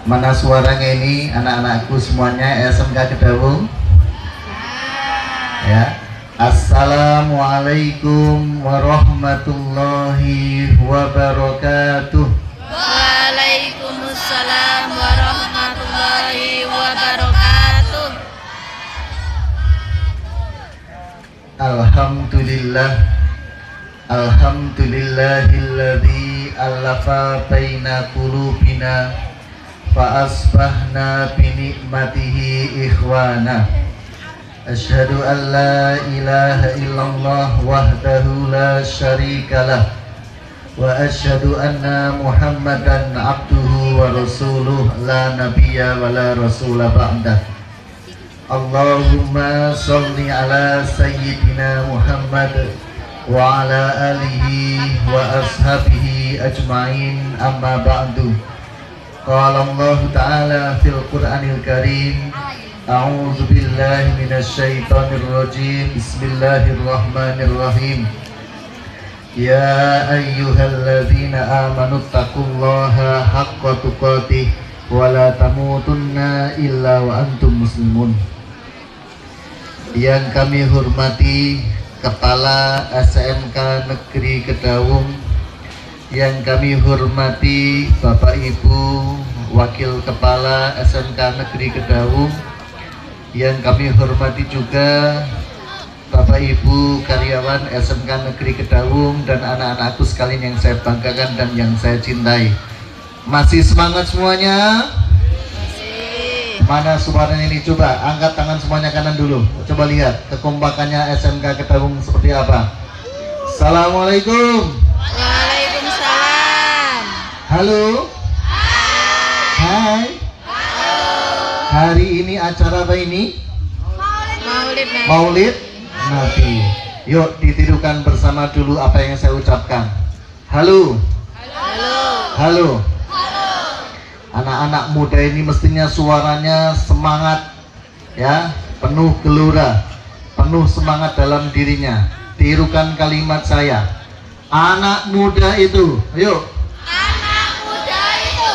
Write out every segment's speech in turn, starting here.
Mana suaranya ini anak-anakku semuanya SMK Kedawung? Ya. Assalamualaikum warahmatullahi wabarakatuh. Waalaikumsalam warahmatullahi wabarakatuh. Alhamdulillah. Alhamdulillahilladzi alafa baina qulubina fa asbahna bi ni'matihi ikhwana. Asyhadu an la ilaha illallah wahdahu la syarikalah wa asyhadu anna Muhammadan abduhu wa rasuluh la nabiyya wa la rasula ba'dah. Allahumma sholli ala sayyidina Muhammad wa ala alihi wa ashabihi ajma'in, amma ba'du. Qala Allah Ta'ala fil Qur'anil Karim, a'udzu billahi minasyaitonir rajim. Bismillahirrahmanirrahim. Ya ayyuhalladzina amanu taqullaha haqqa tuqatih wa la tamutunna illa wa antum muslimun. Yang kami hormati Kepala SMK Negeri Kedawung, yang kami hormati Bapak Ibu Wakil Kepala SMK Negeri Kedawung, yang kami hormati juga Bapak Ibu karyawan SMK Negeri Kedawung dan anak-anakku sekalian yang saya banggakan dan yang saya cintai. Masih semangat semuanya? Mana suaranya ini? Coba angkat tangan semuanya kanan dulu. Coba lihat kekompakannya SMK Kedawung seperti apa. Assalamualaikum. Waalaikumsalam. Halo. Hai. Hari ini acara apa ini? Maulid Nabi. Maulid Nabi. Yuk ditirukan bersama dulu apa yang saya ucapkan. Halo. Halo. Halo. Anak-anak muda ini mestinya suaranya semangat, ya, penuh gelora, penuh semangat dalam dirinya. Tirukan kalimat saya. Anak muda itu, yuk. Anak muda itu.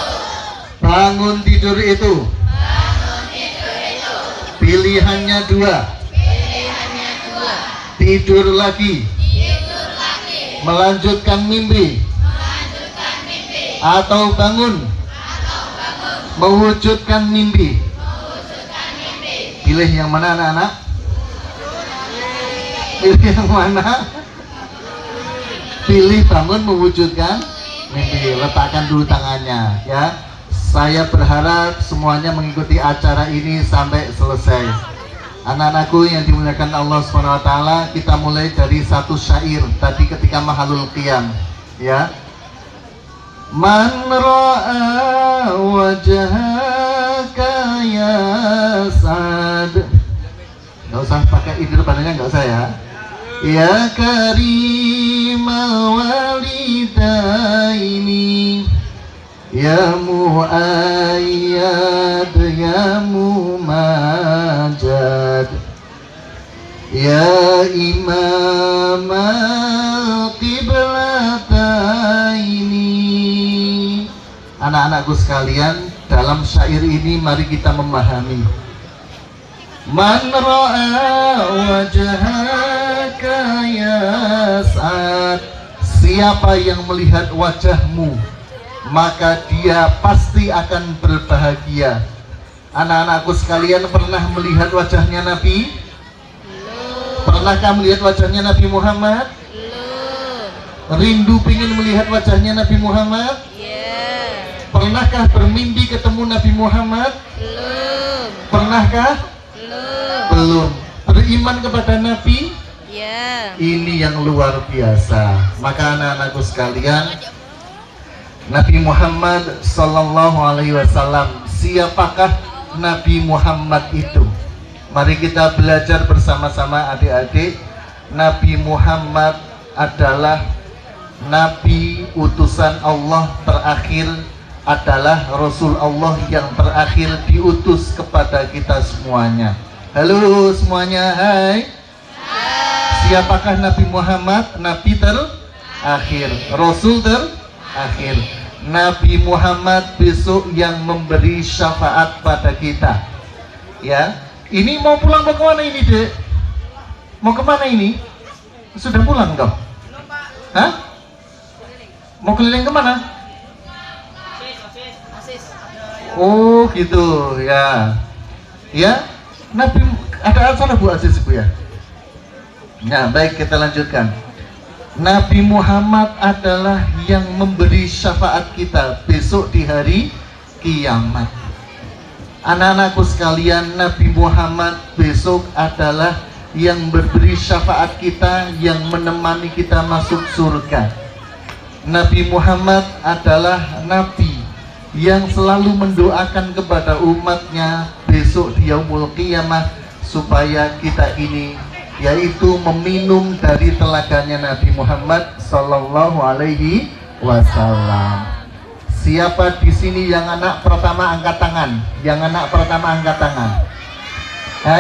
Bangun tidur itu. Bangun tidur itu. Pilihannya dua. Pilihannya dua. Tidur lagi. Tidur lagi. Melanjutkan mimpi. Melanjutkan mimpi. Atau bangun. Mewujudkan mimpi. Mewujudkan mimpi. Pilih yang mana anak-anak? Pilih yang mana? Pilih bangun mewujudkan mimpi. Letakkan dulu tangannya, ya. Saya berharap semuanya mengikuti acara ini sampai selesai. Anak-anakku yang dimuliakan Allah SWT, kita mulai dari satu syair tadi ketika mahalul qiyam, ya. Man ra'a wajhaka ya Sa'ad. Gak usah pakai idul padanya, gak usah ya. Ya karimal walidaini, ya mu'ayyad, ya mumajad, ya imam al-qiblataini. Anak-anakku sekalian, dalam syair ini mari kita memahami. Man ra'a wajhaka ya Sa'ad. Siapa yang melihat wajahmu, maka dia pasti akan berbahagia. Anak-anakku sekalian, pernah melihat wajahnya Nabi? Pernahkah melihat wajahnya Nabi Muhammad? Rindu ingin melihat wajahnya Nabi Muhammad? Pernahkah bermimpi ketemu Nabi Muhammad? Belum. Pernahkah? Belum. Beriman kepada Nabi? Ya. Ini yang luar biasa. Maka anak-anakku sekalian, Nabi Muhammad Sallallahu Alaihi Wasallam, siapakah Nabi Muhammad itu? Mari kita belajar bersama-sama adik-adik. Nabi Muhammad adalah Nabi utusan Allah terakhir, adalah Rasul Allah yang terakhir diutus kepada kita semuanya. Halo semuanya, hai. Siapakah Nabi Muhammad? Nabi terakhir, Rasul terakhir. Nabi Muhammad besok yang memberi syafaat pada kita. Ya, ini mau pulang mau kemana ini, Dek? Mau kemana ini? Sudah pulang dong? Hah? Mau keliling kemana? Oh gitu ya. Ya, Nabi ada acara Bu Aziz Bu ya. Nah baik, kita lanjutkan. Nabi Muhammad adalah yang memberi syafaat kita besok di hari kiamat. Anak-anakku sekalian, Nabi Muhammad besok adalah yang memberi syafaat kita, yang menemani kita masuk surga. Nabi Muhammad adalah Nabi yang selalu mendoakan kepada umatnya besok di yaumul qiyamah supaya kita ini yaitu meminum dari telaganya Nabi Muhammad Sallallahu Alaihi Wasallam. Siapa di sini yang anak pertama angkat tangan? Yang anak pertama angkat tangan.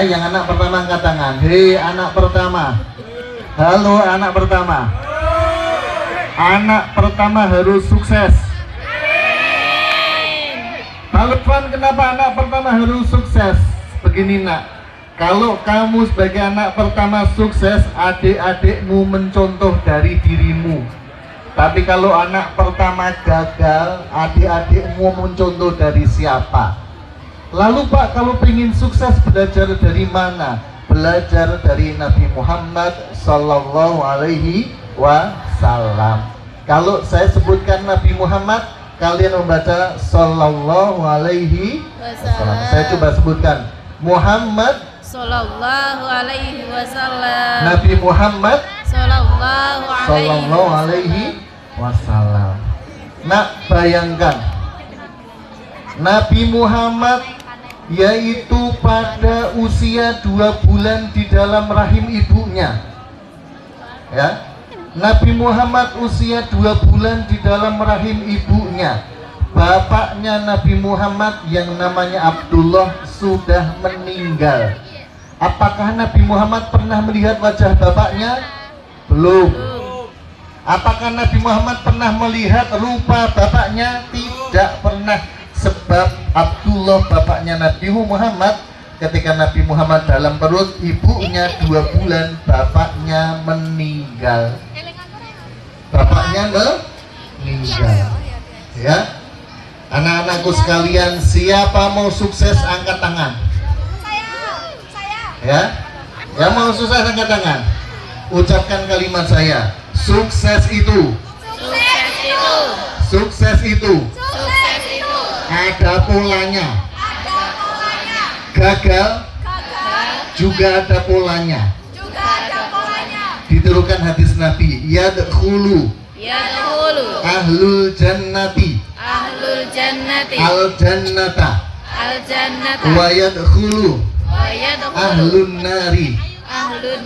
Yang anak pertama angkat tangan. Hei anak pertama. Halo anak pertama. Anak pertama harus sukses. Pak kenapa anak pertama harus sukses? Begini nak, kalau kamu sebagai anak pertama sukses, adik-adikmu mencontoh dari dirimu. Tapi kalau anak pertama gagal, adik-adikmu mencontoh dari siapa? Lalu Pak, kalau ingin sukses belajar dari mana? Belajar dari Nabi Muhammad Sallallahu Alaihi Wasallam. Kalau saya sebutkan Nabi Muhammad, kalian membaca Sallallahu Alaihi Wasallam. Saya coba sebutkan Muhammad Sallallahu Alaihi Wasallam. Nabi Muhammad Sallallahu Alaihi Wasallam. Nak bayangkan Nabi Muhammad yaitu pada usia 2 bulan di dalam rahim ibunya. Ya, Nabi Muhammad usia 2 bulan di dalam rahim ibunya. Bapaknya Nabi Muhammad yang namanya Abdullah sudah meninggal. Apakah Nabi Muhammad pernah melihat wajah bapaknya? Belum. Apakah Nabi Muhammad pernah melihat rupa bapaknya? Tidak pernah. Sebab Abdullah bapaknya Nabi Muhammad, ketika Nabi Muhammad dalam perut ibunya 2 bulan, bapaknya meninggal. Bapaknya meninggal. Ya, anak-anakku sekalian, siapa mau sukses angkat tangan? Ya, yang mau sukses angkat tangan. Ucapkan kalimat saya. Sukses itu. Sukses itu. Ada polanya. Gagal juga ada polanya. Diturukan hadis Nabi, yadkhulu ahlul jannati al jannata wa yadkhulu ahlun nari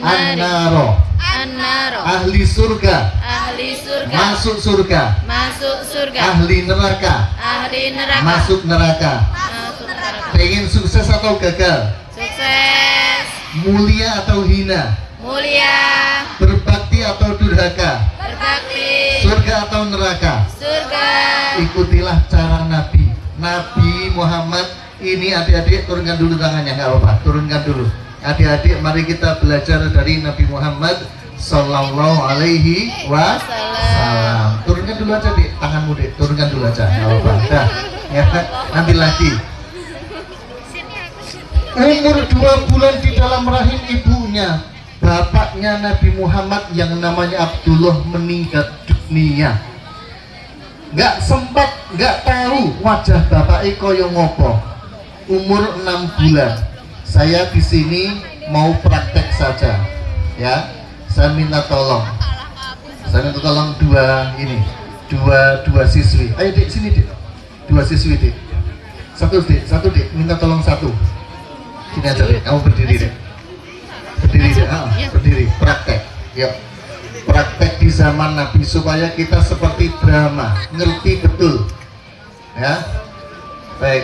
an-naro. Ahli surga masuk surga. Ahli neraka masuk neraka. Pengen sukses atau gagal? Sukses. Mulia atau hina? Mulia. Berbakti atau durhaka? Berbakti. Surga atau neraka? Surga. Ikutilah cara Nabi Muhammad. Ini adik-adik turunkan dulu tangannya, nggak apa-apa, turunkan dulu. Adik-adik, mari kita belajar dari Nabi Muhammad Sallallahu Alaihi Wasallam. Turunkan dulu aja, Dik, tanganmu, Dik, turunkan dulu aja, nggak apa-apa. Dah, ya, nanti lagi. Umur 2 bulan di dalam rahim ibunya, bapaknya Nabi Muhammad yang namanya Abdullah meninggal dunia. Nggak sempat, nggak tahu wajah bapak koyo ngopo. Umur 6 bulan. Saya di sini mau praktek saja, ya. Saya minta tolong. Saya minta tolong dua siswi. Ayo Dik, sini Dik. 2 siswi Dik. Satu Dik, minta tolong 1. Sini aja Dik, kamu berdiri Dik. Berdiri Dik, berdiri, praktek. Yuk. Praktek di zaman Nabi supaya kita seperti drama, ngerti betul. Ya. Baik.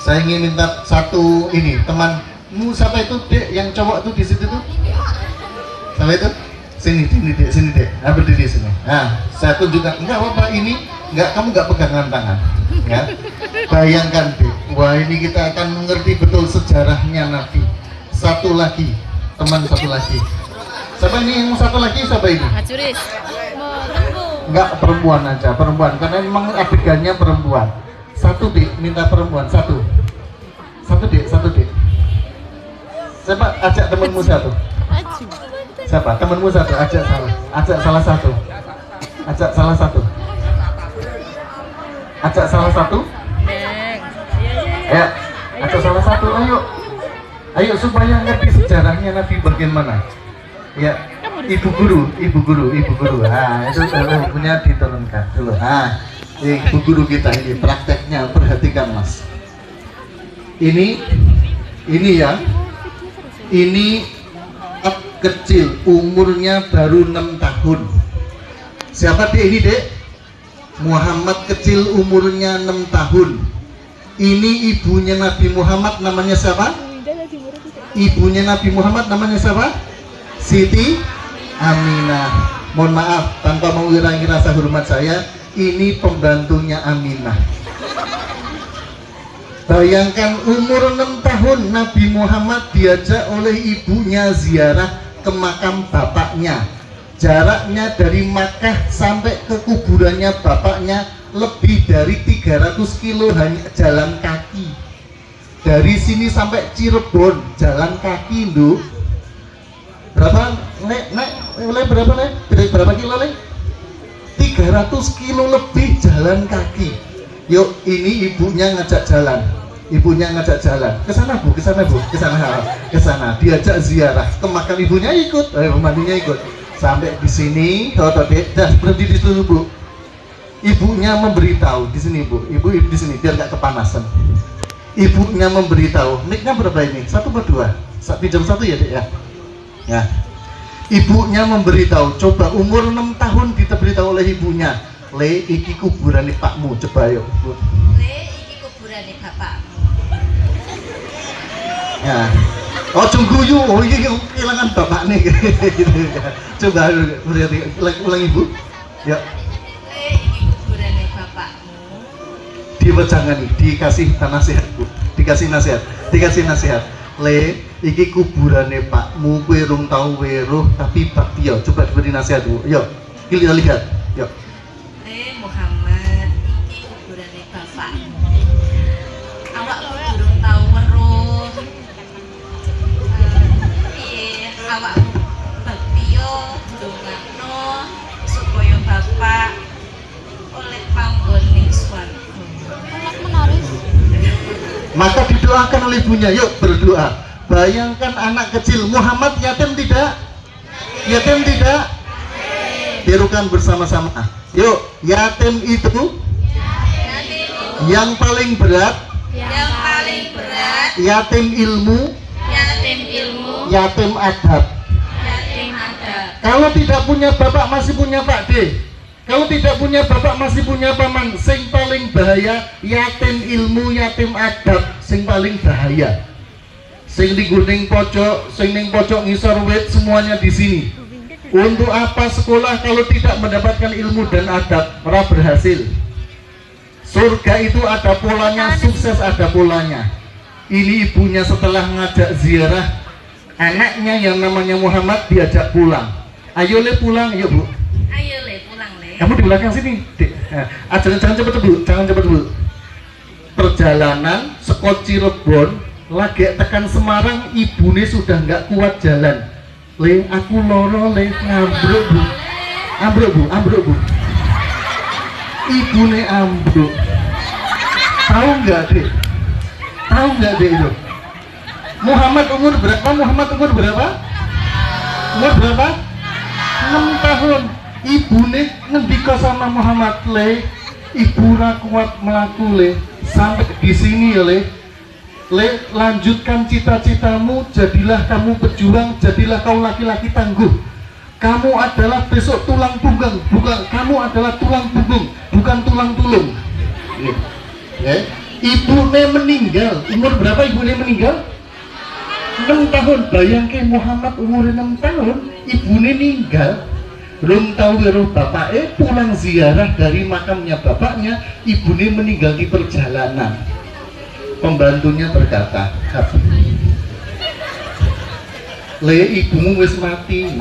Saya ingin minta 1 ini, temanmu siapa itu Dek, yang cowok tuh di situ tuh? Siapa itu? Sini Dek, sini Dek. Nah, berdiri sini. Nah, saya tunjukkan. Enggak apa-apa, ini Enggak, kamu enggak pegangan tangan. Ya. Bayangkan, Dek. Wah, ini kita akan mengerti betul sejarahnya Nabi. Satu lagi, teman satu lagi. Siapa ini yang satu lagi? Siapa ini? Hajuris. Enggak, perempuan aja, perempuan. Karena memang adegannya perempuan. Satu, Dek, minta perempuan. Satu. Satu, Dek, satu, Dek. Siapa? Ajak temanmu satu. Siapa? Temanmu satu. Ajak salah satu. Ajak salah satu. Ajak salah satu. Ya, ajak salah satu. Ayo supaya ngerti sejarahnya Nabi bagaimana. Ya, ibu guru. Nah, itu punya diturunkan dulu. Nah, ibu guru kita ini prakteknya, perhatikan Mas. Ini ya. Ini kecil, umurnya baru 6 tahun. Siapa Dek ini, Dek? Muhammad kecil, umurnya 6 tahun. Ini ibunya Nabi Muhammad, namanya siapa? Ibunya Nabi Muhammad namanya siapa? Siti Aminah. Mohon maaf, tanpa mengurangi rasa hormat saya, ini pembantunya Aminah. Bayangkan umur 6 tahun Nabi Muhammad diajak oleh ibunya ziarah ke makam bapaknya. Jaraknya dari Makkah sampai ke kuburannya bapaknya lebih dari 300 kilo hanya jalan kaki. Dari sini sampai Cirebon jalan kaki, Nduk. Berapa, Nek? Berapa, Nek? Berapa kilo, Nek? 300 kilo lebih jalan kaki. Yuk, ini ibunya ngajak jalan. Ke sana Bu, ke sana. Diajak ziarah ke makam ibunya, ikut, pembantunya ikut. Sampai di sini, dah berhenti di situ Bu. Ibunya memberitahu di sini Bu, ibu di sini biar nggak kepanasan. Ibunya memberitahu, mic-nya berapa ini? 1 atau 2? Pinjam 1 ya Dek ya. Ya. Ibunya memberitahu, coba umur 6 tahun diberitahu oleh ibunya. Le, iki kuburan pakmu, coba yuk Bu. Le, iki kuburan bapakmu. Ya. Oh guyu, oh ini kehilangan bapak nih. Gitu. Coba ulang Ibu. Ya. Le, iki kuburan bapakmu. Diwejangani, dikasih nasihat Bu. Dikasih nasihat. Le, iki kuburane pakmu, kowe rung tau weruh tapi bakti yo. Coba diberi nasihat Bu. Yuk, kita lihat. Yuk. Le, Muhammad, iki kuburan bapakmu. Awak durung tau weruh. Piye awak bakti yo ndongakno supaya bapak oleh panggon ning swarga. Maka didoakan oleh ibunya, yuk berdoa. Bayangkan anak kecil, Muhammad yatim tidak? Tirukan bersama-sama. Yuk, yatim itu yang paling berat, yatim ilmu, yatim adab. Kalau tidak punya bapak masih punya Pak D. Kalau tidak punya bapak masih punya paman. Sing paling bahaya yatim ilmu, yatim adab, sing paling bahaya. Sing di ning pojok ngisor wit, semuanya di sini. Untuk apa sekolah kalau tidak mendapatkan ilmu dan adab? Ora berhasil. Surga itu ada polanya, sukses ada polanya. Ini ibunya setelah ngajak ziarah anaknya yang namanya Muhammad diajak pulang. Ayo le pulang, yuk Bu. Ayo le pulang le. Kamu di belakang sini, Dek. Jangan cepet Bu. Perjalanan sekot Cirebon lagi tekan Semarang, ibune sudah nggak kuat jalan. Le, aku loro le, ambruk Bu. Ibune ambruk. Tahu nggak Dek itu? Muhammad umur berapa? Umur berapa? 6 tahun. Ibune ngendika sama Muhammad, le, ibu ra kuat melaku le, sampai di sini ya le, lanjutkan cita-citamu, jadilah kamu pejuang, jadilah kau laki-laki tangguh. Kamu adalah besok tulang punggung, kamu adalah tulang punggung, bukan tulang tulung. Ibune meninggal, umur berapa ibune meninggal? 6 tahun. Bayangke Muhammad umur 6 tahun, ibune meninggal. Rum tahu weruh bapake pulang ziarah dari makamnya bapaknya, ibunya meninggal di perjalanan. Pembantunya berkata, "Le, ibumu wis mati."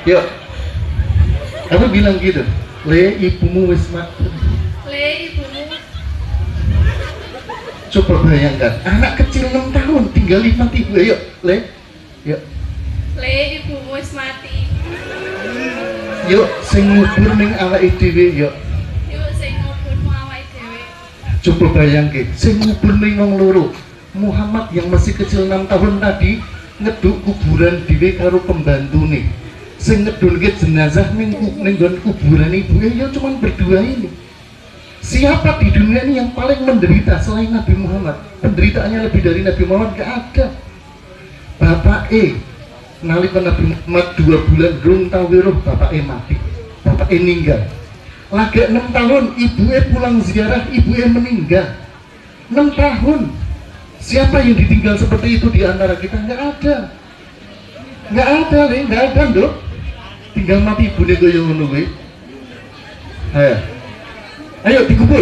Yuk, apa bilang gitu? Le, ibumu wis mati. Le ibumu. Coba bayangkan, anak kecil 6 tahun tinggal mati ibu. Yuk, Le, yuk. Le ibumu wis mati. Yuk, sing ngubur ning awake dhewe, yuk. Yuk sing nguburmu awake dhewe. Coba bayangke, sing ngubur ning wong loro. Muhammad yang masih kecil 6 tahun tadi ngeduk kuburan dhewe karo pembantune. Sing ngedulke jenazah ning nggon kuburan ibuke ya cuman berdua ini. Siapa di dunia ini yang paling menderita selain Nabi Muhammad? Penderitaannya lebih dari Nabi Muhammad gak ada. Bapak nalika Nabi Muhammad 2 bulan belum tahu weruh bapak mati, bapak meninggal. Lagi 6 tahun ibu pulang ziarah, ibu meninggal 6 tahun. Siapa yang ditinggal seperti itu di antara kita? Nggak ada, nggak ada dok. Tinggal mati ibu nih goyang nunggu. Ayo dikubur,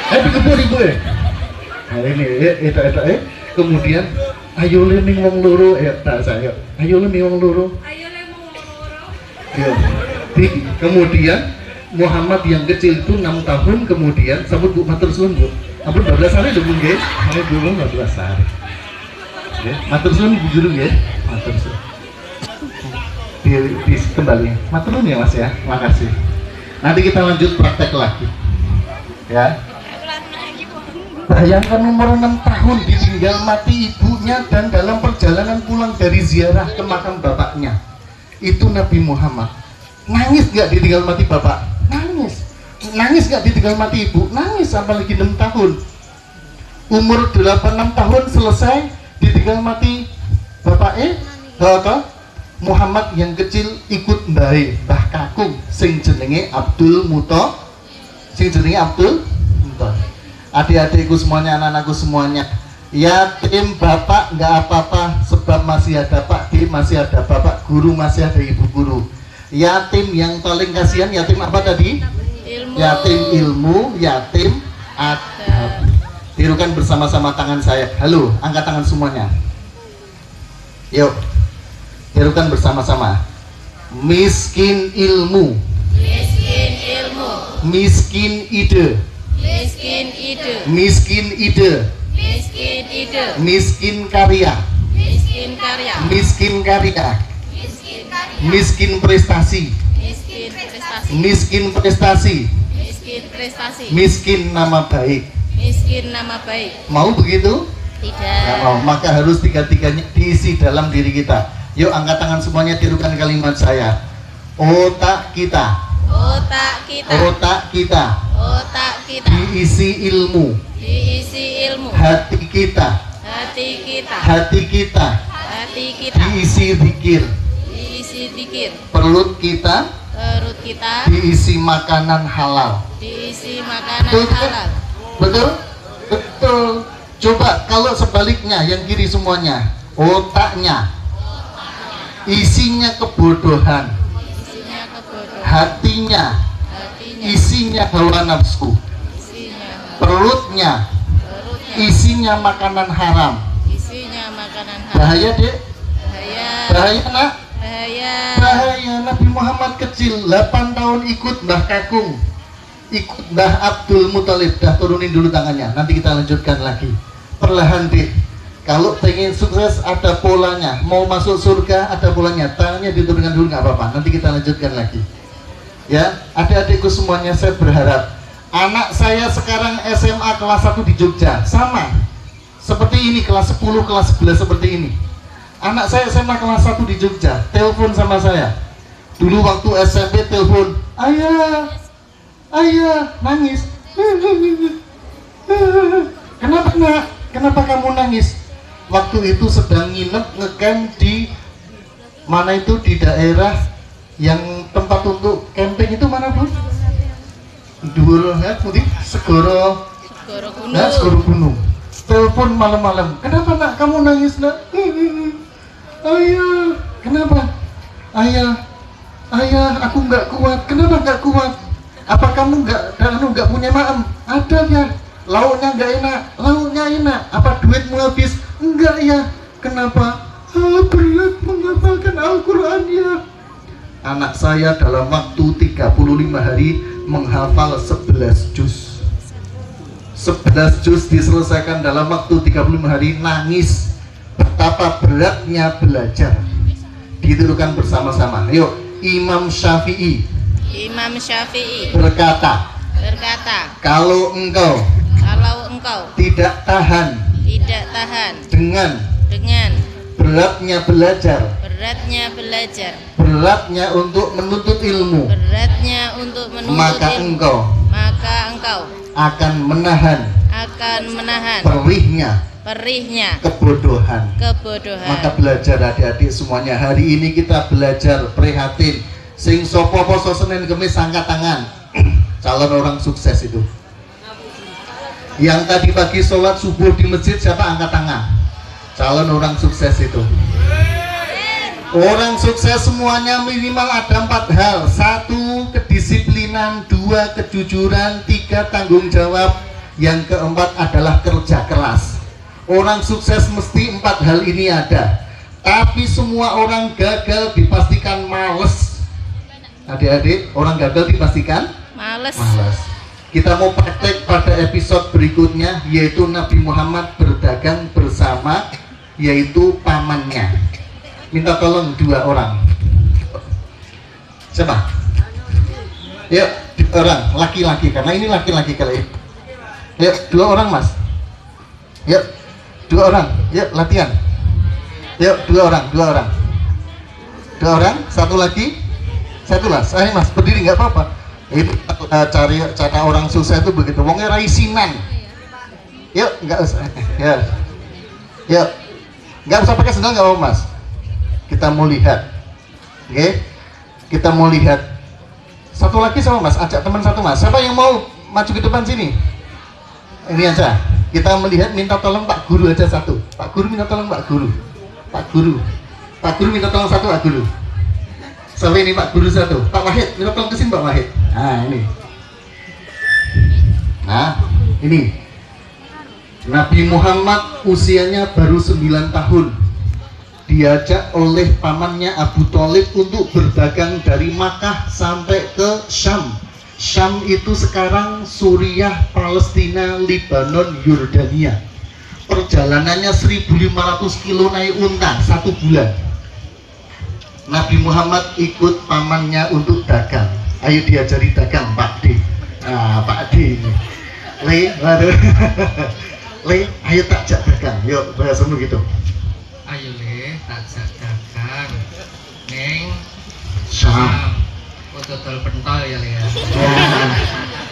dikubur ibu Nah ini kemudian ayo ning wong loro tak saya. Ayo ning wong loro. Ayo le wong loro. Yo. Kemudian Muhammad yang kecil itu 6 tahun kemudian sambut Bu matur suwun Bu. Ampun 12 hari lho Bu nggih. Ayo dulu 12 hari. Nggih, matur suwun Bu Guru nggih. Matur suwun. Di kembali. Matur nuwun ya Mas ya. Makasih. Nanti kita lanjut praktek lagi. Ya. Bayangkan umur 6 tahun ditinggal mati ibunya dan dalam perjalanan pulang dari ziarah ke makam bapaknya. Itu Nabi Muhammad. Nangis gak ditinggal mati bapak? Nangis. Nangis gak ditinggal mati ibu? Nangis, apalagi 6 tahun. Umur 8-6 tahun selesai ditinggal mati bapak Muhammad yang kecil ikut Mbah Kakung sing jenenge Abdul Muthalib. Adik-adikku semuanya, anak-anakku semuanya, yatim bapak nggak apa-apa sebab masih ada Pak D, masih ada bapak guru, masih ada ibu guru. Yatim yang paling kasihan yatim apa tadi? Ilmu. Yatim ilmu, yatim adab. Tirukan bersama-sama tangan saya. Halo, angkat tangan semuanya. Yuk, tirukan bersama-sama. Miskin ilmu, Miskin ilmu. miskin ide, Miskin ide. miskin ide, Miskin ide. miskin karya, Miskin karya. miskin karya, Miskin karya. miskin prestasi, Miskin prestasi. miskin prestasi, Miskin prestasi. miskin nama baik. Miskin nama baik. Mau begitu? Tidak. Nggak mau. Maka harus tiga-tiganya diisi dalam diri kita. Yuk angkat tangan semuanya, tirukan kalimat saya. Otak kita, Otak kita. otak kita Otak kita. diisi ilmu. Diisi ilmu. Hati kita, Hati kita. hati kita Hati kita. diisi zikir. Diisi zikir. Perut kita Perut kita. diisi makanan halal. Diisi makanan Betul? halal. Betul? Betul. Coba kalau sebaliknya, yang kiri semuanya, otaknya isinya kebodohan, Isinya kebodohan. hatinya Hatinya. isinya hawa nafsu, Isinya. perutnya Perutnya. isinya makanan haram. Isinya makanan halal. Bahaya dek, Bahaya. bahaya nak, Bahaya. bahaya. Nabi Muhammad kecil 8 tahun ikut Mbah Kakung, ikut Mbah Abdul Muthalib. Dah turunin dulu tangannya, nanti kita lanjutkan lagi. Perlahan dek, kalau pengen sukses ada polanya, mau masuk surga ada polanya, tangannya diturunkan dulu nggak apa-apa, nanti kita lanjutkan lagi. Ya, adik-adikku semuanya, saya berharap anak saya sekarang SMA kelas 1 di Jogja, sama seperti ini, kelas 10, kelas 11 seperti ini. Anak saya SMA kelas 1 di Jogja, telepon sama saya. Dulu waktu SMP telepon, ayah, ayah, nangis. Kenapa nak? Kenapa kamu nangis? Waktu itu sedang nginep ngecamp di mana itu, di daerah yang tempat untuk camping itu mana Bu? Dhuwur ya, putih Segoro. Segoro Gunung. Nah, Segoro Gunung. Telepon malam-malam. Kenapa nak kamu nangis nak? Ayah, kenapa? ayah, aku nggak kuat. Kenapa nggak kuat? Apa kamu nggak punya maem? Ada ya. Lauknya nggak enak, lauknya enak. Apa duitmu habis? Enggak ya. Kenapa? Berat menghafalkan Al-Quran ya. Anak saya dalam waktu 35 hari menghafal 11 juz. 11 juz diselesaikan dalam waktu 35 hari. Nangis betapa beratnya belajar. Ditirukan bersama-sama. Yuk, Imam Syafi'i berkata, kalau engkau tidak tahan dengan beratnya belajar, beratnya untuk menuntut ilmu, maka engkau akan menahan perihnya kebodohan. Maka belajar adik-adik semuanya. Hari ini kita belajar prihatin. Sing sopo poso Senin Kemis angkat tangan. Calon orang sukses itu. Yang tadi pagi sholat subuh di masjid siapa angkat tangan? Calon orang sukses itu. Orang sukses semuanya minimal ada 4 hal. 1. Kedisiplinan. 2. Kejujuran. 3. Tanggung jawab. Yang keempat adalah kerja keras. Orang sukses mesti 4 hal ini ada. Tapi semua orang gagal dipastikan males. Adik-adik, orang gagal dipastikan males. Kita mau praktek pada episode berikutnya, yaitu Nabi Muhammad berdagang bersama, yaitu pamannya. Minta tolong 2 orang. Siapa? Yuk, 2 orang, laki-laki, karena ini laki-laki kali. Yuk, 2 orang mas. Yuk, 2 orang, yuk latihan. Yuk, 2 orang. 2 orang, 1 lagi. 1 mas, ayo mas, berdiri nggak apa-apa. Itu cari cara orang susah itu begitu. Wongnya raisinan. Yuk, nggak usah. Ya. Yuk, nggak usah pakai sendal nggak apa mas. Kita mau lihat, oke? Kita mau lihat. 1 lagi sama mas, ajak teman 1 mas. Siapa yang mau maju ke depan sini? Ini aja. Kita melihat, minta tolong Pak Guru aja 1. Pak Guru minta tolong Pak Guru. Pak Guru minta tolong 1 Pak Guru. Sampai ini Pak Guru 1. Pak Wahid minta tolong kesini Pak Wahid. Nah ini. Nah ini. Nabi Muhammad usianya baru 9 tahun. Diajak oleh pamannya Abu Thalib untuk berdagang dari Makkah sampai ke Syam. Syam itu sekarang Suriah, Palestina, Lebanon, Yordania. Perjalanannya 1.500 kilo naik unta 1 bulan. Nabi Muhammad ikut pamannya untuk dagang. Ayo diajari dagang Pak D. Pak D ini. Le, ayo takjak dagang. Yuk, bahasamu gitu. Ayo le, takjak dagang. Neng Syam. dodol pentol ya le ya.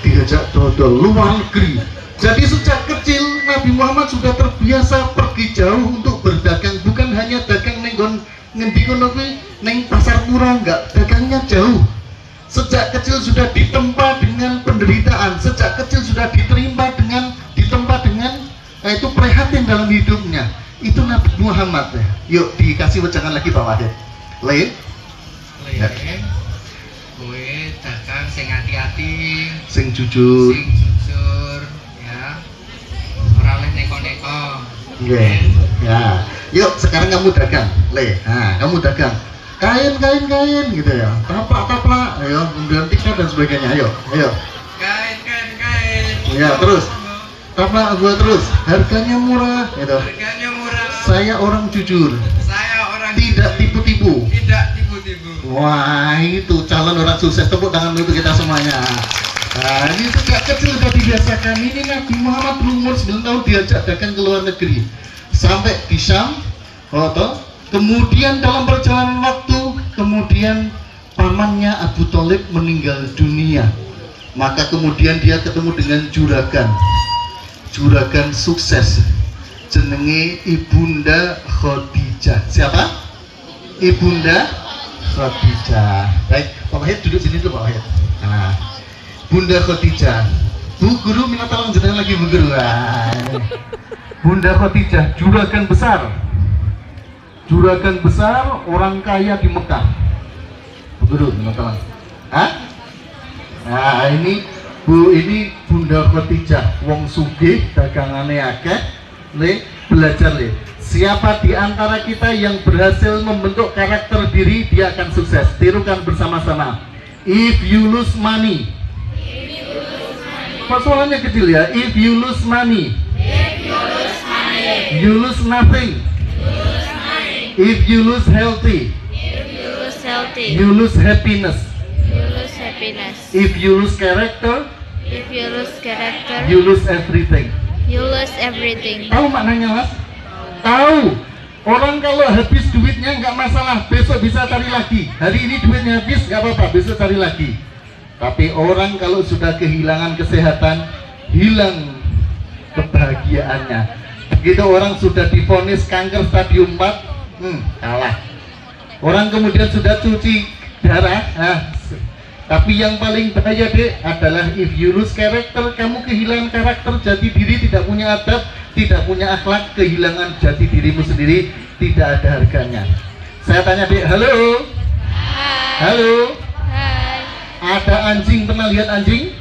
Diajak dodol luar negeri. Jadi sejak kecil Nabi Muhammad sudah terbiasa pergi jauh untuk berdagang. Bukan hanya dagang nenggon ngendi kono kuwi neng pasar murah, enggak, dagangnya jauh. Sejak kecil sudah ditempa dengan penderitaan, sejak kecil sudah ditempa dengan itu prihatin dalam hidupnya. Itu Nabi Muhammad ya. Yuk dikasih wejangan lagi Pak Wahid. Le, kowe dagang sing hati-hati, sing jujur ya. Ora oleh neko-neko. Nggih. Ya. Yuk sekarang kamu dagang, Le. Nah, kamu dagang. Kain gitu ya. Taplak, ayo, kemudian tiket dan sebagainya. Ayo. Kain. Ya, terus. Taplak gua terus. Harganya murah, gitu. Harganya murah. Saya orang jujur. Tidak tipu-tipu. Wah, itu calon orang sukses. Tepuk tangan untuk kita semuanya. Nah, ini sejak kecil sudah dibiasakan. Ini Nabi Muhammad berumur 9 tahun diajak dagang ke luar negeri. Sampai di Syam, kemudian dalam perjalanan waktu, kemudian pamannya Abu Thalib meninggal dunia. Maka kemudian dia ketemu dengan juragan sukses, jenenge Ibunda Khadijah. Siapa? Ibunda Khadijah. Baik, Pak Wahid duduk sini tuh Pak Wahid. Nah, Bunda Khadijah. Bu Guru minta tolong jenengan lagi Bu Guru. Bunda Khadijah, juragan besar, orang kaya di Mekah. guru teman-teman. Hah? Nah ini Bu, ini Bunda Khotijah, wong sugih, dagangane akeh, le belajar le. Siapa di antara kita yang berhasil membentuk karakter diri, dia akan sukses. Tirukan bersama-sama. If you lose money. Persoalannya kecil ya. If you lose money. You lose nothing. If you lose healthy. You lose happiness. If you lose character. You lose everything. Tahu maknanya mas? Tahu. Orang kalau habis duitnya nggak masalah, besok bisa cari lagi. Hari ini duitnya habis nggak apa-apa, besok cari lagi. Tapi orang kalau sudah kehilangan kesehatan, hilang kebahagiaannya. Begitu orang sudah divonis kanker stadium 4, kalah. Orang kemudian sudah cuci darah, tapi yang paling bahaya dek adalah if you lose character, kamu kehilangan karakter, jati diri, tidak punya adab, tidak punya akhlak, kehilangan jati dirimu sendiri, tidak ada harganya. Saya tanya dek, halo? Halo? Ada anjing, pernah lihat anjing?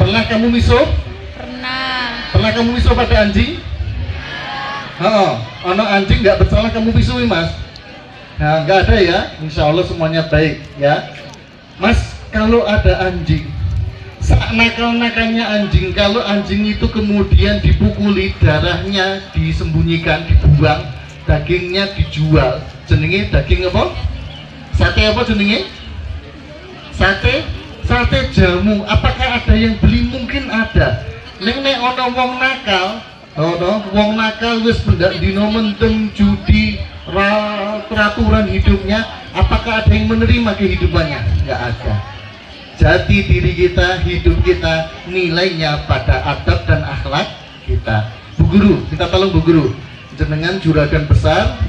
Pernah kamu miso? Pernah kamu miso pada anjing? Ono anjing nggak bersalah kamu pisui mas? Nah nggak ada ya, insya Allah semuanya baik ya. Mas, kalau ada anjing, nakal-nakalnya anjing, kalau anjing itu kemudian dipukuli, darahnya disembunyikan, dibuang, dagingnya dijual, jenenge daging apa? Sate apa jenenge? Sate jamu. Apakah ada yang beli? Mungkin ada. Nek ono wong nakal, wong nakal wis pendak dino menteng judi, peraturan hidupnya, apakah ada yang menerima kehidupannya? Nggak ada. Jati diri kita, hidup kita, nilainya pada adab dan akhlak kita. Bu Guru, kita tolong Bu Guru, jenengan juragan besar,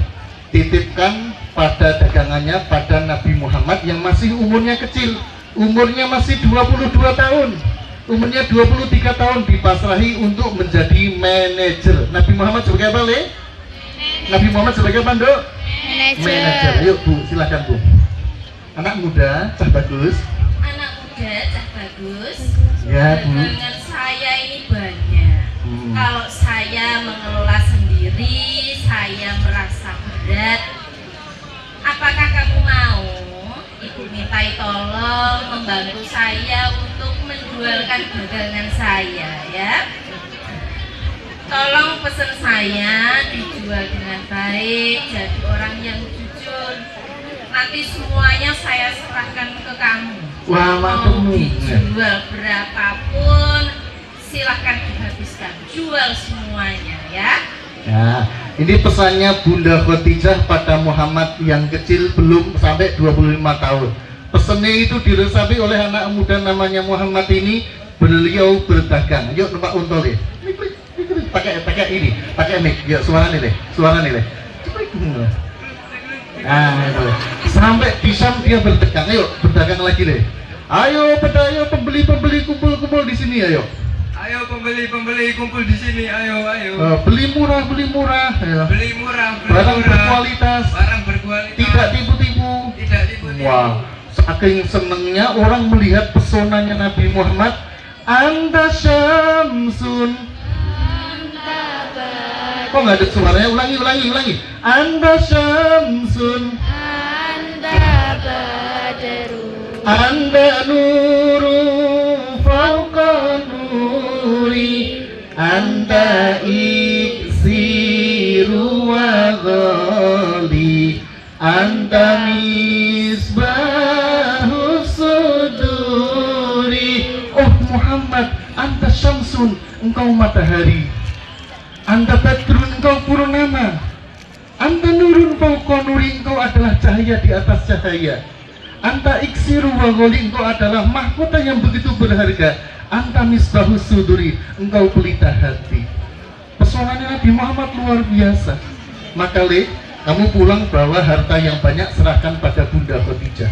titipkan pada dagangannya pada Nabi Muhammad yang masih umurnya kecil, umurnya masih 22 tahun, umurnya 23 tahun, dipasrahi untuk menjadi manajer. Nabi Muhammad sebagai apa le? Nabi Muhammad sebagai apa dok? Manajer. Yuk Bu, silakan Bu. Anak muda, cah bagus. Ya Bu. Dengan saya ini banyak. Kalau saya mengelola sendiri, saya merasa berat. Apakah kamu mau Ibu mintai tolong membantu saya untuk menjualkan dagangan saya ya? Tolong pesan saya dijual dengan baik, jadi orang yang jujur. Nanti semuanya saya serahkan ke kamu. Wah, mau dijual berapapun, silahkan dihabiskan, jual semuanya ya. Nah, ini pesannya Bunda Khotijah pada Muhammad yang kecil belum sampai 25 tahun. Pesannya itu diresapi oleh anak muda namanya Muhammad ini. Beliau berdagang. Yuk numpak unta deh. Pakai ini, pakai mic. Yuk suara nih deh. Nah, itu. Sampai di Syam dia berdagang. Ayo berdagang lagi deh. Ayo pembeli kumpul di sini ayo. Ayo pembeli kumpul di sini. Ayo. Beli murah. Ayo. Beli murah. Barang berkualitas. Tidak tipu-tipu. Wah, saking senengnya orang melihat pesonanya Nabi Muhammad. Anta Syamsun. Kok nggak ada suaranya? Ulangi. Anta Syamsun. Anda nuru fauqa nuri, Anda iksiru wa ghali, Anda misbahu suduri. Oh Muhammad, Anta Syamsun, engkau matahari, Anta Badrun, engkau purnama, Anta nurun fauqa nuri, engkau adalah cahaya di atas cahaya, Anta iksiru wa ghali, engkau adalah mahkota yang begitu berharga, Anta misbahus suduri, engkau pelita hati. Pesonanya Nabi Muhammad luar biasa. Maka kamu pulang bawa harta yang banyak, serahkan pada Bunda Khotijah.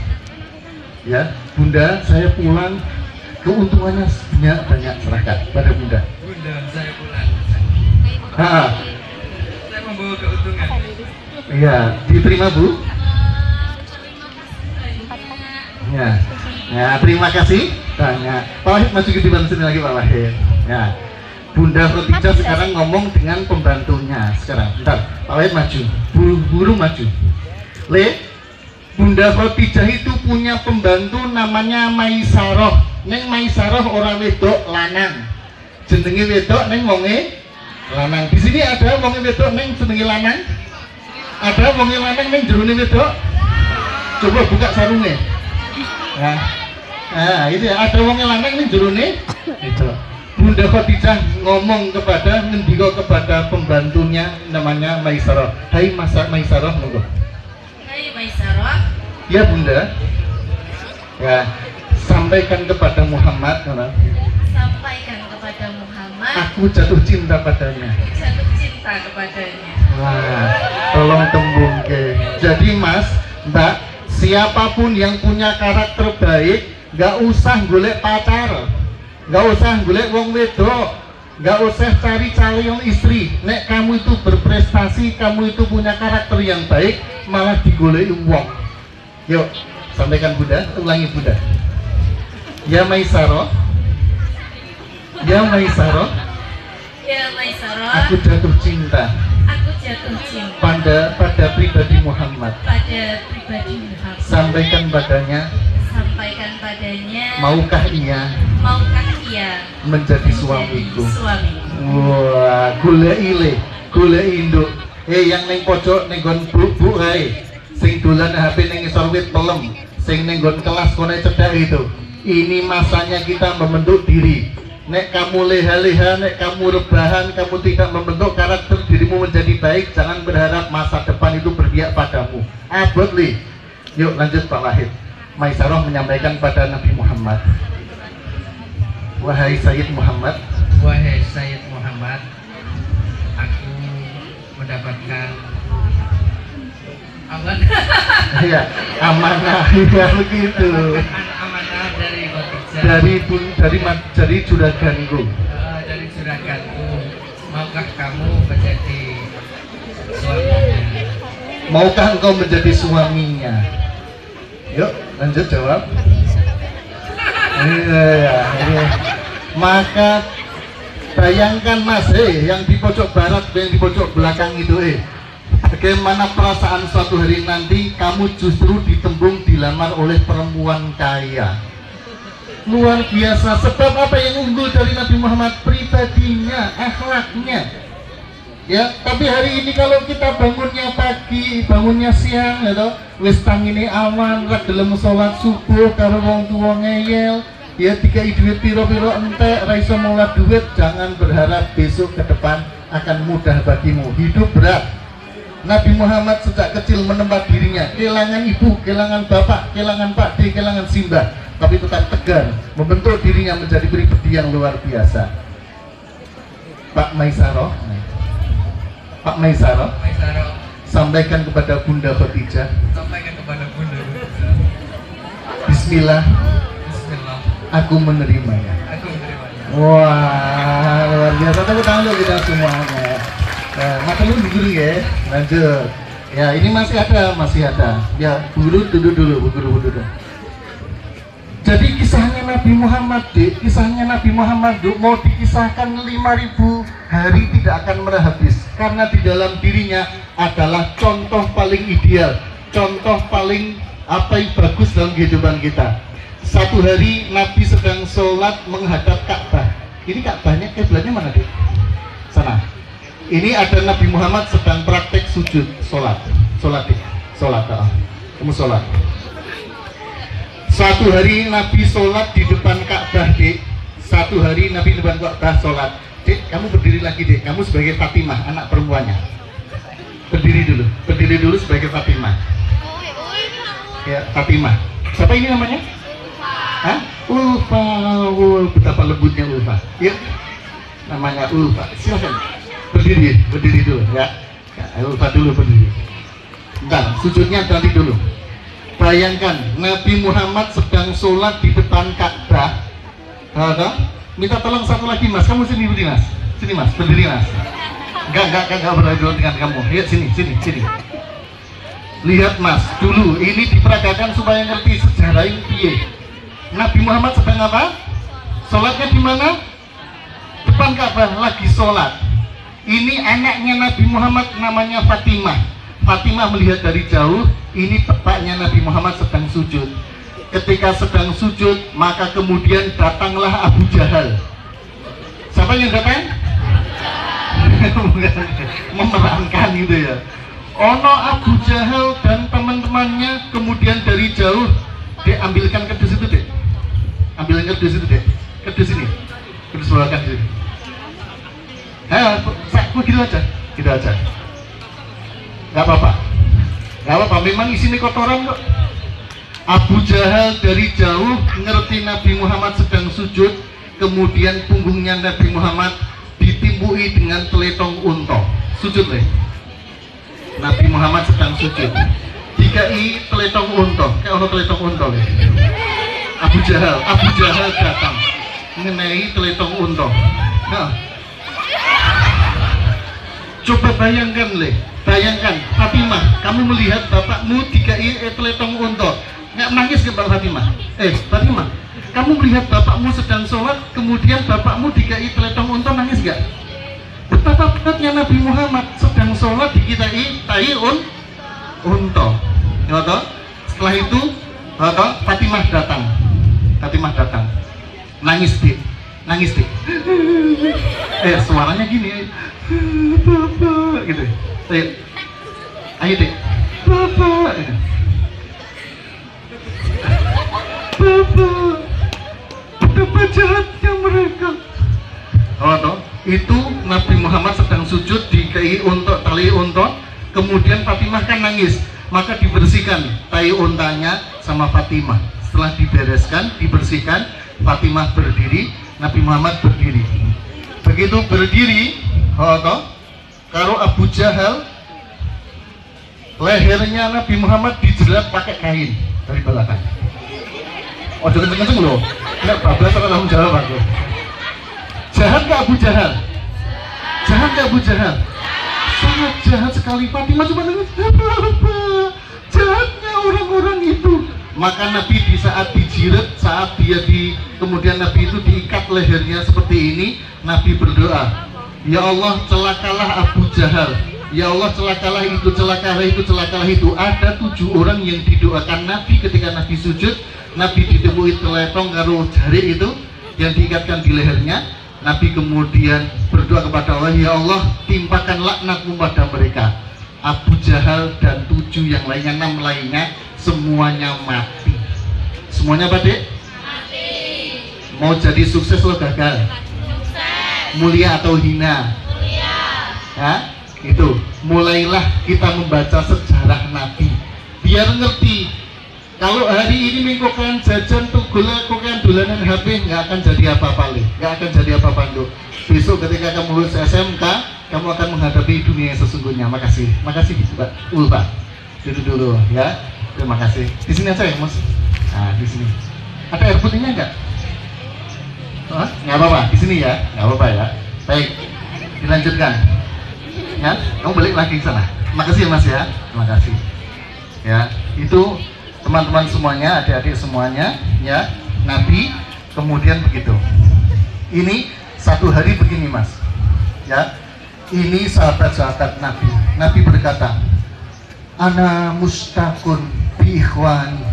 Ya, Bunda, saya pulang, keuntungannya banyak serahkan pada Bunda. Bunda, saya pulang. Saya membawa keuntungan. Iya, diterima Bu? Nah, terima kasih banyak. Pak Wahid maju ke depan sini lagi Pak Wahid. Ya. Bunda Khotijah sekarang ngomong dengan pembantunya. Sekarang, bentar. Pak Wahid maju. Buru maju. Bunda Khotijah itu punya pembantu namanya Maisaroh. Neng Maisaroh orang wedok lanang. Jenenge wedok neng wonge lanang. Di sini ada wonge wedok neng jenenge lanang. Ada wonge lanang neng jerone wedok. Coba buka sarungnya. Nah, itu ya, ada wong lanang ning jerone itu. Bunda Khotijah ngomong kepada pembantunya namanya Maisarah. Hai Maisarah, monggo. Hai Maisarah. Ya Bunda. Ya, sampaikan kepada Muhammad, Sampaikan kepada Muhammad. aku jatuh cinta padanya. Jatuh cinta kepadanya. Wah, tolong tembung ke. Jadi Mas, Mbak, siapapun yang punya karakter baik, gak usah golek pacar, gak usah golek wong wedok, gak usah cari calon istri. Nek kamu itu berprestasi, kamu itu punya karakter yang baik, malah digoleki wong. Yuk, sampaikan Bunda, ulangi Bunda. Ya Maisarah, ya Maisarah, Ya Maisarah. aku jatuh cinta Aku jatuh cinta pada pribadi Muhammad. pada pribadi Muhammad. Sampaikan padanya, maukah ia menjadi suamiku? Wah, goleki induk. Yang ning pojok ning nggon bu kae. Sing dolan HP ning ngisor wit pelem, sing ning nggon kelas kono cedhak itu. Ini masanya kita membentuk diri. Nek kamu leha-leha, nek kamu rebahan, kamu tidak membentuk karakter dirimu menjadi baik, jangan berharap masa depan itu berpihak padamu. Abot li. Yuk lanjut Pak Wahid. Maisarah menyampaikan pada Nabi Muhammad. Wahai Sayyid Muhammad, Wahai Sayyid Muhammad, aku mendapatkan ya amanah ya begitu. amanah dari Khotijah, dari juraganku. dari juraganku. Maukah kamu menjadi suaminya? Maukah engkau menjadi suaminya? Yuk lanjut jawab. Iya. Maka bayangkan Mas, yang di pojok barat, yang di pojok belakang itu, bagaimana perasaan suatu hari nanti kamu justru ditembung dilamar oleh perempuan kaya. Luar biasa. Sebab apa yang unggul dari Nabi Muhammad? Pribadinya, akhlaknya. Ya, tapi hari ini kalau kita bangunnya pagi, bangunnya siang, ya wis tangine awan, ra gelem salat subuh karo wong tuwa ngeyel, ya dikai duit piro-piro entek, ra iso mulat duit, jangan berharap besok ke depan akan mudah bagimu. Hidup berat. Nabi Muhammad sejak kecil menempat dirinya, kehilangan ibu, kehilangan bapak, kehilangan Pak D, kehilangan Simbah, tapi tetap tegar, membentuk dirinya menjadi pribadi yang luar biasa. Pak Maisarah, sampaikan kepada Bunda Khotijah. Sampaikan kepada Bunda. Bismillah, aku menerimanya. Wah, luar biasa. Tepuk tangan untuk kita semuanya. Makan dulu ya, lanjut. Ya, ini masih ada. Ya, duduk dulu. Jadi kisahnya Nabi Muhammad, kisahnya Nabi Muhammad mau dikisahkan 5.000 hari tidak akan pernah habis, karena di dalam dirinya adalah contoh paling ideal, contoh paling apa yang bagus dalam kehidupan kita. Satu hari Nabi sedang sholat menghadap Ka'bah. Ini Ka'bahnya, kiblatnya mana deh? Sana. Ini ada Nabi Muhammad sedang praktek sujud, sholat. Kamu sholat. Satu hari Nabi sholat di depan Ka'bah, Dek. Satu hari Nabi di depan Ka'bah sholat. Dek, kamu berdiri lagi, Dek. Kamu sebagai Fatimah, anak perempuannya. Berdiri dulu sebagai Fatimah. Ya, Fatimah. Siapa ini namanya? Hah? Ulfa. Betapa lembutnya Ulfa. Ya, namanya Ulfa. Silakan. Berdiri dulu, ya. Ulfa dulu berdiri. Bentar, sujudnya nanti dulu. Bayangkan Nabi Muhammad sedang sholat di depan Ka'bah. Minta tolong satu lagi Mas, kamu sini berdiri Mas. Sini Mas, berdiri Mas. Enggak berdiri dengan kamu. Lihat sini. Lihat Mas, dulu ini diperagakan supaya ngerti sejarah ini piye. Nabi Muhammad sedang apa? Sholatnya di mana? Depan Ka'bah, lagi sholat. Ini anaknya Nabi Muhammad namanya Fatimah. Fatimah melihat dari jauh, ini tepatnya Nabi Muhammad sedang sujud. Ketika sedang sujud, maka kemudian datanglah Abu Jahal. Siapa yang datang? Memerankan gitu ya. Ono Abu Jahal dan teman-temannya kemudian dari jauh diambilkan kerdus itu deh. Ambilkan kerdus itu deh. Kerdus ini. Kerdus bawakan sini. Gitu aja. Gitu aja. Gak apa-apa. Gak apa-apa, memang isinya kotoran kok. Abu Jahal dari jauh ngerti Nabi Muhammad sedang sujud, kemudian punggungnya Nabi Muhammad ditimbui dengan teletong unta. Sujud leh. Nabi Muhammad sedang sujud. Dikai teletong unta, kayak ono teletong unta leh. Abu Jahal datang mengenai teletong unta. Nah, coba bayangkan leh. Bayangkan, Fatimah, kamu melihat bapakmu dikai teletong unta. Nggak nangis ke Mbak Fatimah? Fatimah, kamu melihat bapakmu sedang sholat, kemudian bapakmu dikai teletong unta, nangis nggak? Betapa beratnya Nabi Muhammad sedang sholat dikitai tai unta. Ya toh? Setelah itu, Fatimah datang, nangis dik. Suaranya gini, Bapak, gitu. Ayo dik, Bapak, betapa jahatnya mereka. Itu Nabi Muhammad sedang sujud dikai untuk tali unta, kemudian Fatimah kan nangis, maka dibersihkan tai untanya sama Fatimah. Setelah dibersihkan, Fatimah berdiri, Nabi Muhammad berdiri. Begitu berdiri, karo Abu Jahal, lehernya Nabi Muhammad dijerat pakai kain dari belakang. Oh, jangan kenceng loh. Enggak bablas sama tanggung jawab aku. Jahat gak Abu Jahal? Sangat jahat sekali. Fatimah cuma dengar apa? Jahatnya orang-orang itu. Maka Nabi di saat dijirat, saat dia kemudian Nabi itu diikat lehernya seperti ini, Nabi berdoa, ya Allah celakalah Abu Jahal, ya Allah celakalah itu. Ada 7 orang yang didoakan Nabi ketika Nabi sujud. Nabi ditemui teletong karo jari itu yang diikatkan di lehernya. Nabi kemudian berdoa kepada Allah, ya Allah timpakan laknatmu pada mereka. Abu Jahal dan 7 yang lainnya, 6 lainnya semuanya mati. Semuanya apa dek? Mati. Mau jadi sukses lo gagal? Sukses. Mulia atau hina? Mulia. Ya, itu. Mulailah kita membaca sejarah Nabi biar ngerti. Kalau hari ini mengkokan jajan tuh gula kokan dolanan HP, nggak akan jadi apa-apa leh, nggak akan jadi apa-apa Dok. Besok ketika kamu lulus SMK, kamu akan menghadapi dunia yang sesungguhnya. Makasih Pak Ulfa. Dulu ya. Terima kasih. Di sini aja ya Mas. Nah di sini. Ada air putihnya nggak? Nggak apa-apa. Di sini ya, nggak apa-apa ya. Baik, dilanjutkan. Ya, kamu balik lagi ke sana. Terima kasih ya Mas ya. Terima kasih. Ya, itu teman-teman semuanya, adik-adik semuanya, ya, Nabi kemudian begitu. Ini satu hari begini Mas, ya, ini sahabat-sahabat Nabi. Nabi berkata, ana mustakun bi ikhwani.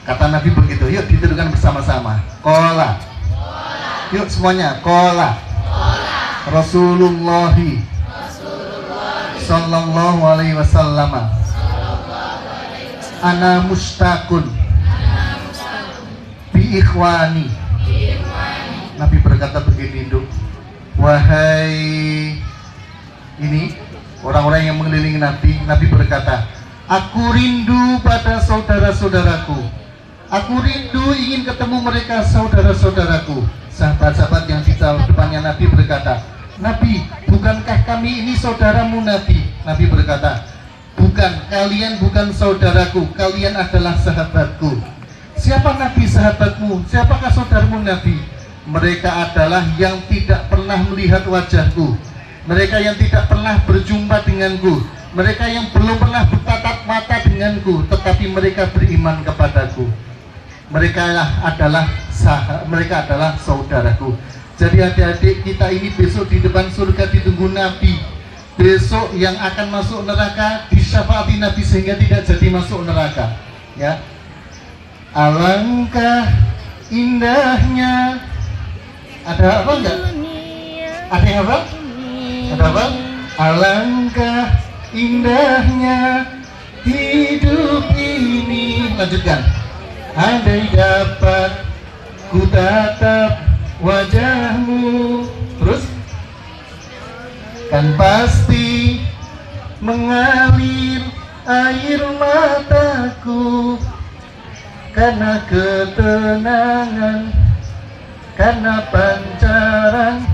Kata Nabi begitu. Yuk dituduhkan bersama-sama. Kola. Yuk semuanya. Kola. Rasulullahi sallallahu alaihi wasallam. Ana mustakun bi ikhwani. Nabi berkata begini, Nduk. Wahai ini orang-orang yang mengelilingi Nabi, Nabi berkata, aku rindu pada saudara-saudaraku. Aku rindu ingin ketemu mereka saudara-saudaraku. Sahabat-sahabat yang di depannya Nabi berkata, Nabi, bukankah kami ini saudaramu Nabi? Nabi berkata, bukan, kalian bukan saudaraku, kalian adalah sahabatku. Siapa Nabi sahabatmu? Siapakah saudaramu Nabi? Mereka adalah yang tidak pernah melihat wajahku, mereka yang tidak pernah berjumpa denganku, mereka yang belum pernah bertatap mata denganku, tetapi mereka beriman kepadaku. mereka adalah saudaraku. Jadi adik-adik kita ini besok di depan surga ditunggu Nabi. Besok yang akan masuk neraka disyafaati Nabi sehingga tidak jadi masuk neraka. Ya, alangkah indahnya. Ada apa enggak? Ada yang apa? Ada apa? Alangkah indahnya hidup ini. Lanjutkan. Andai dapat ku tatap wajahmu, terus kan pasti mengalir air mataku karena ketenangan, karena pancaran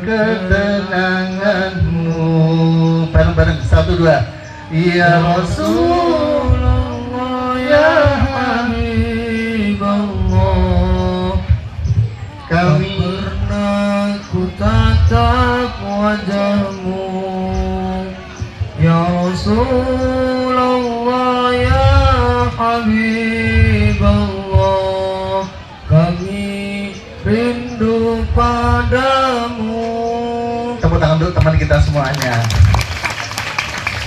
ketenanganmu. Bareng-bareng, 1, 2. Ya Rasulullah, ya Habibullah, kami pernah ku tatap wajahmu. Ya Rasulullah, ya Habibullah, kami rindu padamu. Tepuk tangan dulu teman kita semuanya.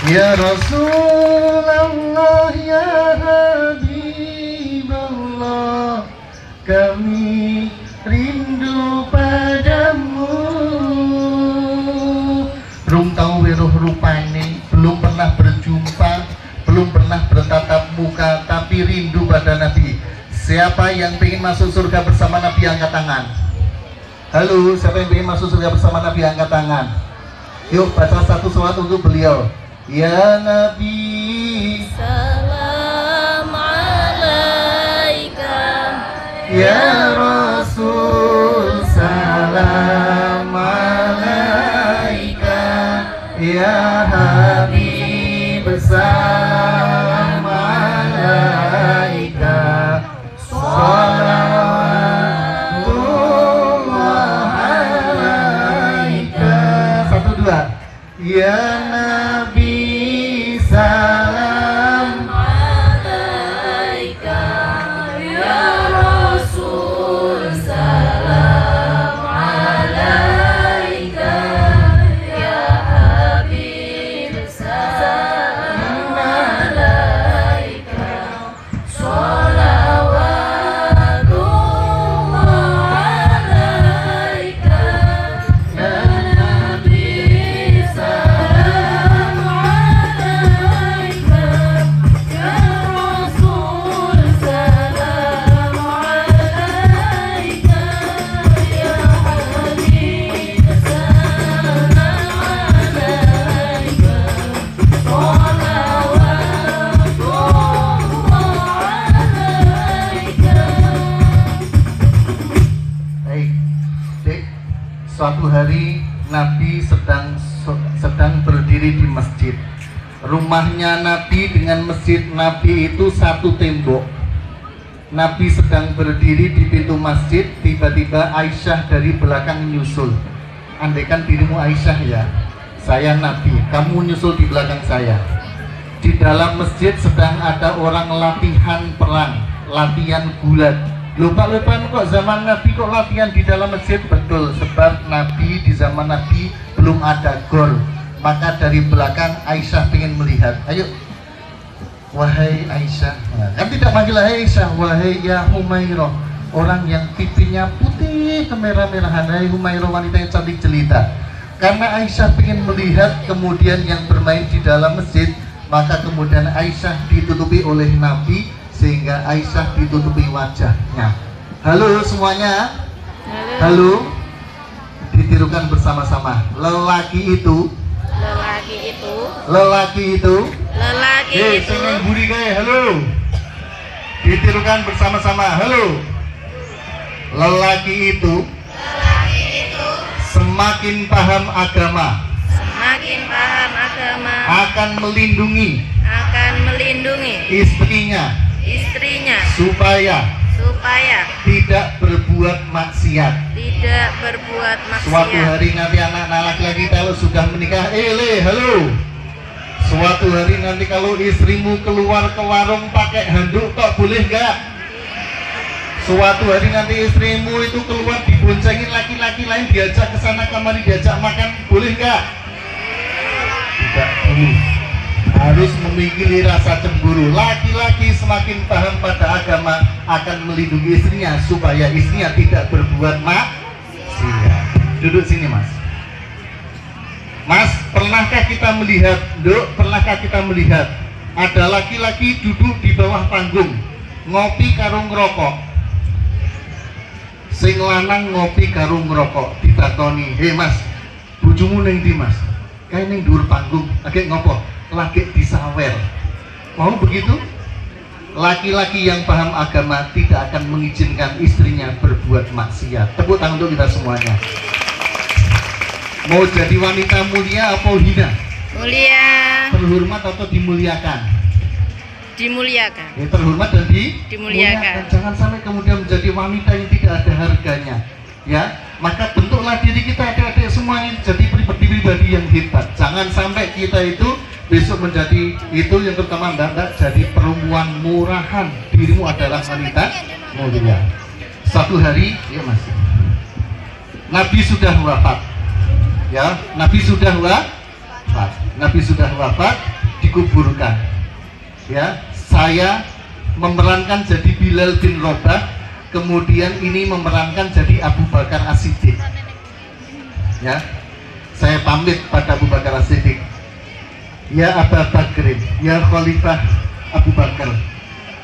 Ya Rasulullah, ya Habibullah, kami rindu padamu. Belum tahu weruh rupane, belum pernah berjumpa, belum pernah bertatap muka, tapi rindu pada Nabi. Siapa yang ingin masuk surga bersama Nabi angkat tangan. Halo, siapa yang ingin masuk surga bersama Nabi angkat tangan. Yuk baca satu selawat untuk beliau. Ya Nabi, Salam alaika. ya Rasul, salam alaika. Ya Habib, salam alaika. Salawatullah alaika. 1, 2. Ya Nabi, salam Alaika. Ya Rasul, salam alaika. Ya Habib, salam alaika. Salawatullah alaika. Ya Nabi, salam alaika. Ya Rasul, salam alaika. Ya Habib, salam alaika. Baik, Dek. Suatu hari Nabi sedang berdiri di masjid. Rumahnya Nabi dengan masjid Nabi itu satu tembok. Nabi sedang berdiri di pintu masjid, tiba-tiba Aisyah dari belakang nyusul. Andaikan dirimu Aisyah ya, saya Nabi, kamu nyusul di belakang saya. Di dalam masjid sedang ada orang latihan perang, latihan gulat. Lupa-lupa kok zaman Nabi kok latihan di dalam masjid? Betul, sebab Nabi di zaman Nabi belum ada gor. Maka dari belakang Aisyah ingin melihat. Ayo, wahai Aisyah. Nah, kan tidak panggil Aisyah, wahai ya Humairah, orang yang pipinya putih kemerah-merahan. Hai Humairah, wanita yang cantik jelita. Karena Aisyah ingin melihat kemudian yang bermain di dalam masjid, maka kemudian Aisyah ditutupi oleh Nabi sehingga Aisyah ditutupi wajahnya. Halo semuanya. Halo. Ditirukan bersama-sama. Lelaki itu. Lelaki itu Jangan buri kayak halo. Ditirukan bersama-sama. Halo. Lelaki itu semakin paham agama akan melindungi istrinya supaya tidak berbuat maksiat. Suatu hari nanti anak-anak laki-laki kalau sudah menikah, halo. Suatu hari nanti kalau istrimu keluar ke warung pakai handuk, kok boleh nggak? Suatu hari nanti istrimu itu keluar diboncengin laki-laki lain, diajak ke sana kemari, diajak makan, boleh nggak? Tidak boleh. Harus memiliki rasa cemburu. Laki-laki semakin paham pada agama akan melindungi istrinya supaya istrinya tidak berbuat maksiat. Duduk sini, Mas. Mas, pernahkah kita melihat, pernahkah kita melihat ada laki-laki duduk di bawah panggung ngopi karo ngerokok? Sing lanang ngopi karo ngerokok, ditakoni, "Hei Mas, bojomu ning ndi, Mas?" "Kae ning dhuwur panggung." "Lagi ngopo?" "Lagi disawer." Mau begitu? Laki-laki yang paham agama tidak akan mengizinkan istrinya berbuat maksiat. Tepuk tangan untuk kita semuanya. Mau jadi wanita mulia atau hina? Mulia, Terhormat atau dimuliakan? dimuliakan. Ya, terhormat dan Dimuliakan. Jangan sampai kemudian menjadi wanita yang tidak ada harganya. Ya, maka bentuklah diri kita adik-adik semua ini jadi pribadi yang hebat. Jangan sampai kita itu besok menjadi itu yang pertama mbak jadi perempuan murahan. Dirimu adalah wanita mulia. Satu hari, ya Mas, Nabi sudah wafat. Ya, Nabi sudah wafat. Nabi sudah wafat, dikuburkan. Ya, saya memerankan jadi Bilal bin Rabah, kemudian ini memerankan jadi Abu Bakar As-Siddiq. Ya, saya pamit pada Abu Bakar As-Siddiq. Ya Abu Bakrin, ya Khalifah Abu Bakar,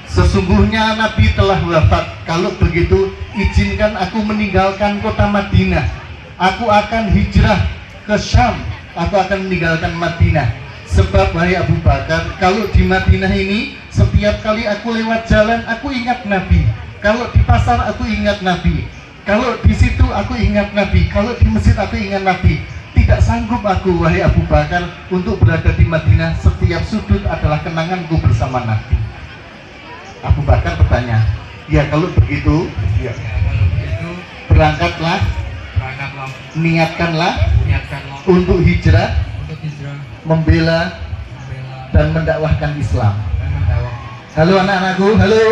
sesungguhnya Nabi telah wafat. Kalau begitu, izinkan aku meninggalkan kota Madinah. Aku akan hijrah ke Syam. Aku akan meninggalkan Madinah. Sebab wahai Abu Bakar, kalau di Madinah ini setiap kali aku lewat jalan aku ingat Nabi. Kalau di pasar aku ingat Nabi. Kalau di situ aku ingat Nabi. Kalau di masjid aku ingat Nabi. Tidak sanggup aku wahai Abu Bakar untuk berada di Madinah. Setiap sudut adalah kenanganku bersama Nabi. Abu Bakar bertanya, ya kalau begitu, ya, Kalau begitu berangkatlah, berangkatlah, niatkanlah niatkanlah untuk hijrah, untuk hijrah, membela membela dan mendakwahkan Islam. dan mendakwah. Halo anak-anakku, halo.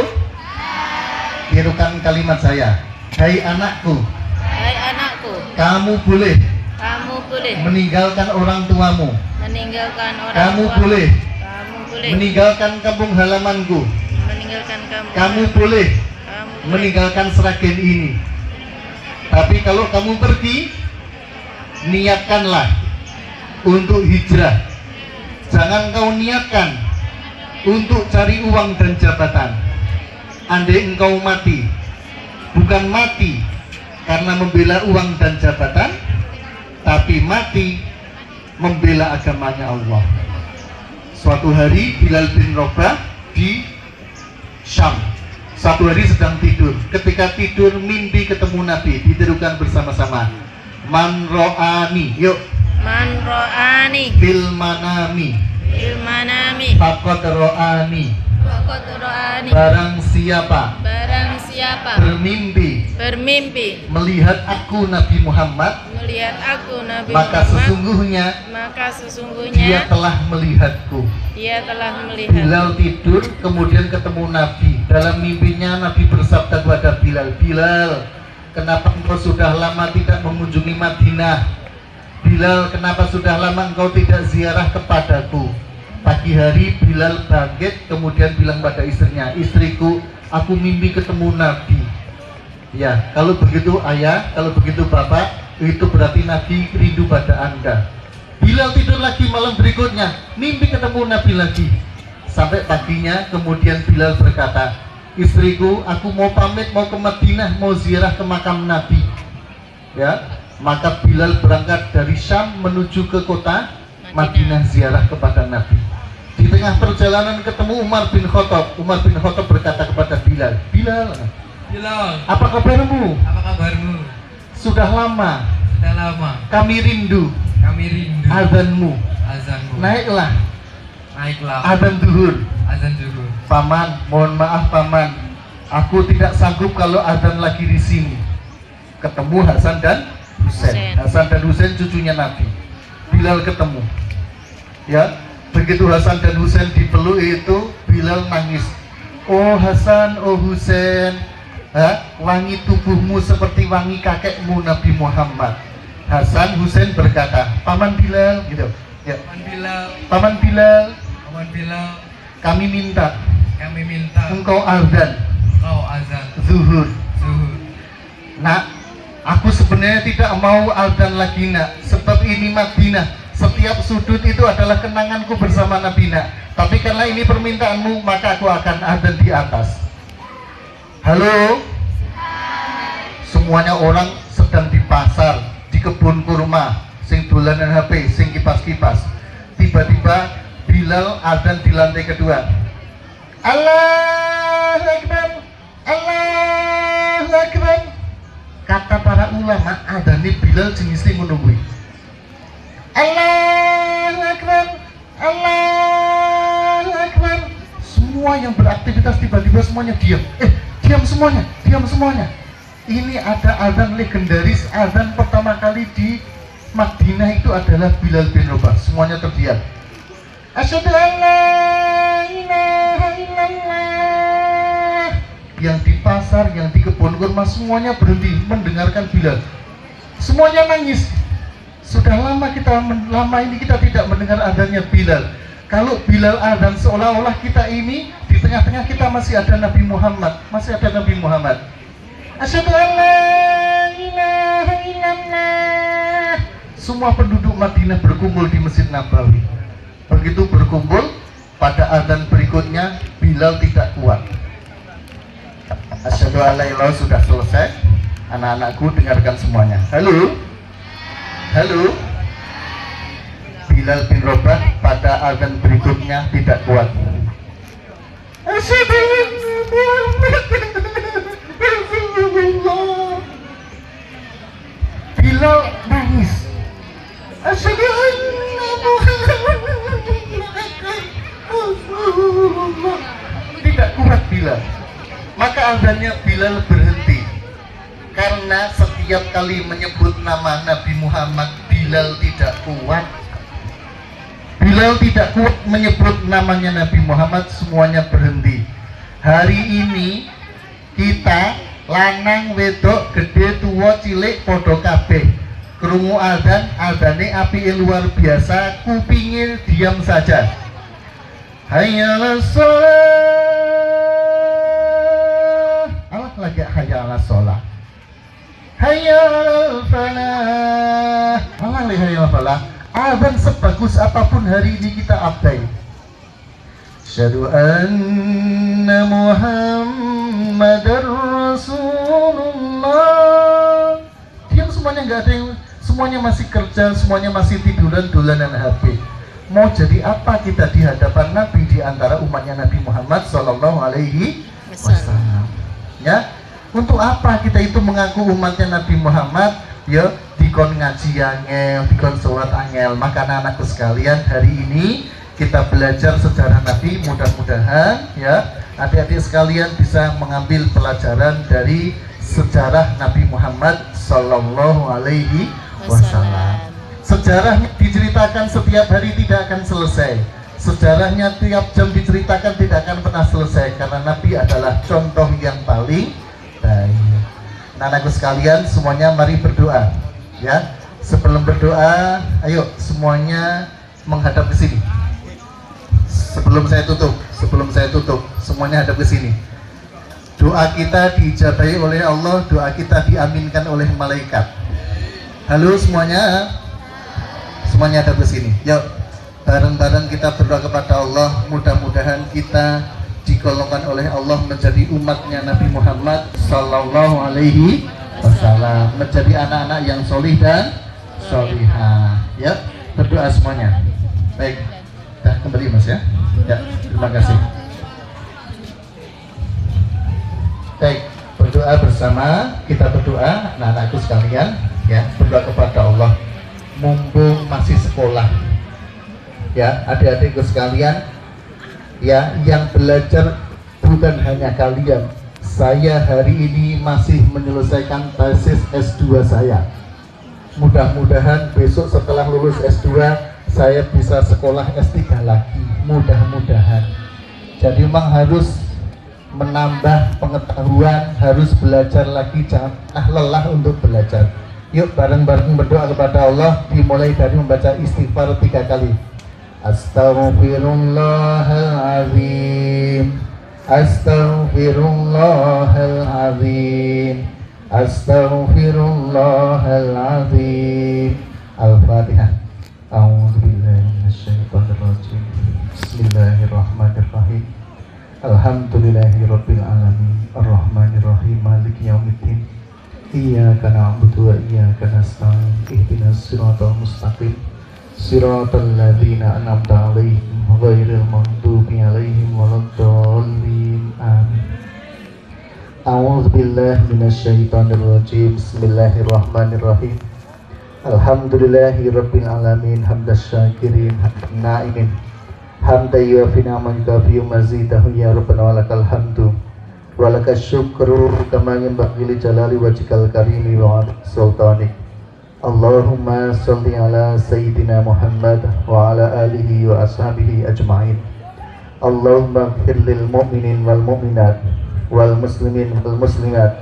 Tirukan kalimat saya. Hai anakku, Hai anakku, kamu boleh kamu boleh meninggalkan orang tuamu. meninggalkan orang Kamu tua. boleh Kamu boleh meninggalkan kampung halamanku. meninggalkan kamu. Kamu boleh Kamu boleh meninggalkan Sragen ini. Tapi kalau kamu pergi, niatkanlah untuk hijrah. Jangan kau niatkan untuk cari uang dan jabatan. Andai engkau mati, bukan mati karena membela uang dan jabatan, tapi mati membela agamanya Allah. Suatu hari Bilal bin Rabah di Syam. Satu hari sedang tidur. Ketika tidur mimpi ketemu Nabi. Ditirukan bersama-sama. Man ro'ani, yuk. Man ro'ani Bil manami, bil manami faqad ro'ani. waqad ro'ani. Barang siapa Barang siapa bermimpi bermimpi melihat aku Nabi Muhammad, melihat aku Nabi maka Muhammad, sesungguhnya maka dia sesungguhnya telah melihatku. dia telah melihat. Bilal tidur, kemudian ketemu Nabi. Dalam mimpinya Nabi bersabda kepada Bilal, Bilal, kenapa engkau sudah lama tidak mengunjungi Madinah? Bilal, kenapa sudah lama engkau tidak ziarah kepadaku? Pagi hari Bilal bangkit, kemudian bilang pada istrinya, istriku, aku mimpi ketemu Nabi. Ya, kalau begitu ayah, kalau begitu bapak, itu berarti Nabi rindu pada anda. Bilal tidur lagi malam berikutnya, mimpi ketemu Nabi lagi. Sampai paginya kemudian Bilal berkata, istriku, aku mau pamit, mau ke Madinah, mau ziarah ke makam Nabi. Ya, maka Bilal berangkat dari Syam menuju ke kota Madinah ziarah kepada Nabi. Di tengah perjalanan ketemu Umar bin Khattab. Umar bin Khattab berkata kepada Bilal, Bilal, Bilal, apa kabarmu? apa kabarmu? Sudah lama Sudah lama kami rindu kami rindu azanmu. azanmu. Naiklah Naiklah azan zuhur. azan zuhur. Paman, mohon maaf paman, aku tidak sanggup kalau azan lagi di sini. Ketemu Hasan dan Husain. Husain. Hasan dan Husain cucunya Nabi. Bilal ketemu. Ya, begitu Hasan dan Husain dipeluk itu Bilal nangis. Oh Hasan, oh Husain, wangi tubuhmu seperti wangi kakekmu Nabi Muhammad. Hasan Husain berkata, Paman Bilal, gitu ya. Paman Bilal, kami minta engkau azan zuhur. Nak, aku sebenarnya tidak mau azan lagi nak, sebab ini Madinah, setiap sudut itu adalah kenanganku bersama Nabi nak. Tapi karena ini permintaanmu, maka aku akan azan di atas. Halo, semuanya orang sedang di pasar, di kebun kurma, sing dolanan HP, sing kipas-kipas. Tiba-tiba Bilal azan di lantai kedua. Allahu Akbar, Allahu Akbar. Kata para ulama, adane Bilal jenisnya menunggu. Allahu Akbar, Allahu Akbar. Semua yang beraktivitas tiba-tiba semuanya diam. Diam semuanya, diam semuanya. Ini ada azan legendaris, azan pertama kali di Madinah itu adalah Bilal bin Rabah. Semuanya terdiam. Asyhadu an la ilaha illallah. Yang di pasar, yang di kebun kurma, semuanya berhenti mendengarkan Bilal. Semuanya nangis. Sudah lama ini kita tidak mendengar azannya Bilal. Kalau Bilal azan seolah-olah kita ini di tengah-tengah kita masih ada Nabi Muhammad, masih ada Nabi Muhammad. Asyhadu an la ilaha illallah. Semua penduduk Madinah berkumpul di Masjid Nabawi. Begitu berkumpul, pada azan berikutnya Bilal tidak kuat. Asyhadu an la ilaha sudah selesai. Anak-anakku dengarkan semuanya. Halo, halo. Bilal bin Rabah pada azan berikutnya tidak kuat. Asyhadu anna Muhammadan Rasulullah. Bilal nangis. Asyhadu anna Muhammadan Rasulullah. Tidak kuat Bilal. Maka azannya Bilal berhenti. Karena setiap kali menyebut nama Nabi Muhammad, Bilal tidak kuat. Bilal tidak kuat menyebut namanya Nabi Muhammad, semuanya berhenti. Hari ini kita lanang wedok gede tua cilik podo kabeh krungu azan, azane apike luar biasa, kupingnya diam saja. Hayya 'alas shalah. Allah lagi hayya 'alas shalah. Hayya 'alal falah. Allah lagi hayya 'alal falah. Azan sebagus apapun hari ini kita abdai. Asyhadu anna Muhammadar Rasulullah. Diam semuanya, nggak ada yang, semuanya masih kerja, semuanya masih tiduran dolanan HP. Mau jadi apa kita di hadapan Nabi di antara umatnya Nabi Muhammad Sallallahu Alaihi Wasallam? Ya, untuk apa kita itu mengaku umatnya Nabi Muhammad? Ya, dikon ngaji angel, dikon sholat angel. Maka anak-anakku sekalian, hari ini kita belajar sejarah Nabi. Mudah-mudahan ya adik-adik sekalian bisa mengambil pelajaran dari sejarah Nabi Muhammad Sallallahu Alaihi Wasallam. Sejarahnya diceritakan setiap hari tidak akan selesai. Sejarahnya tiap jam diceritakan tidak akan pernah selesai, karena Nabi adalah contoh yang paling baik. Anak-anakku sekalian, semuanya mari berdoa ya. Sebelum berdoa, ayo semuanya menghadap ke sini. Sebelum saya tutup, semuanya hadap ke sini. Doa kita diijabahi oleh Allah, doa kita diaminkan oleh malaikat. Halo semuanya. Semuanya hadap ke sini. Yuk, bareng-bareng kita berdoa kepada Allah. Mudah-mudahan kita digolongkan oleh Allah menjadi umatnya Nabi Muhammad Sallallahu Alaihi Wasallam, menjadi anak-anak yang solih dan solihah. Ya, berdoa semuanya. Baik, dah kembali Mas ya. Ya, terima kasih. Baik, berdoa bersama, kita berdoa, anak-anakku sekalian, ya, berdoa kepada Allah. Mumpung masih sekolah, ya, adik-adikku sekalian. Ya, yang belajar bukan hanya kalian. Saya hari ini masih menyelesaikan tesis S2 saya. Mudah-mudahan besok setelah lulus S2 saya bisa sekolah S3 lagi. Mudah-mudahan. Jadi memang harus menambah pengetahuan, harus belajar lagi, jangan lelah untuk belajar. Yuk bareng-bareng berdoa kepada Allah, dimulai dari membaca istighfar 3 kali. Astaghfirullahaladzim, Astaghfirullahaladzim, Astaghfirullahaladzim. Al-Fatihah. A'udzubillahi minasyaitonirrajim. Bismillahirrahmanirrahim. Alhamdulillahirabbil alamin. Arrahmanirrahim. Maliki yaumiddin. Iyyaka na'budu wa iyyaka nasta'in. Ihdinas siratal mustaqim. Siratal ladzina an'amta 'alaihim ghairil maghdubi 'alaihim waladdallin. Amin. A'udzubillahi minasyaitonirrajim. Bismillahirrahmanirrahim. Alhamdulillahirabbil alamin. Hamdas syakirin na'imin. Hamdan yuwafi ni'man yukafi mazidahu ya rabbana walakal hamdu walakas syukru kama yanbaghi li jalali wajhikal karimi wa sultanik. Allahumma shalli ala sayyidina Muhammad wa ala alihi wa ashabihi ajma'in. Allahumma ighfir lil mu'minin wal mu'minat wal muslimin wal muslimat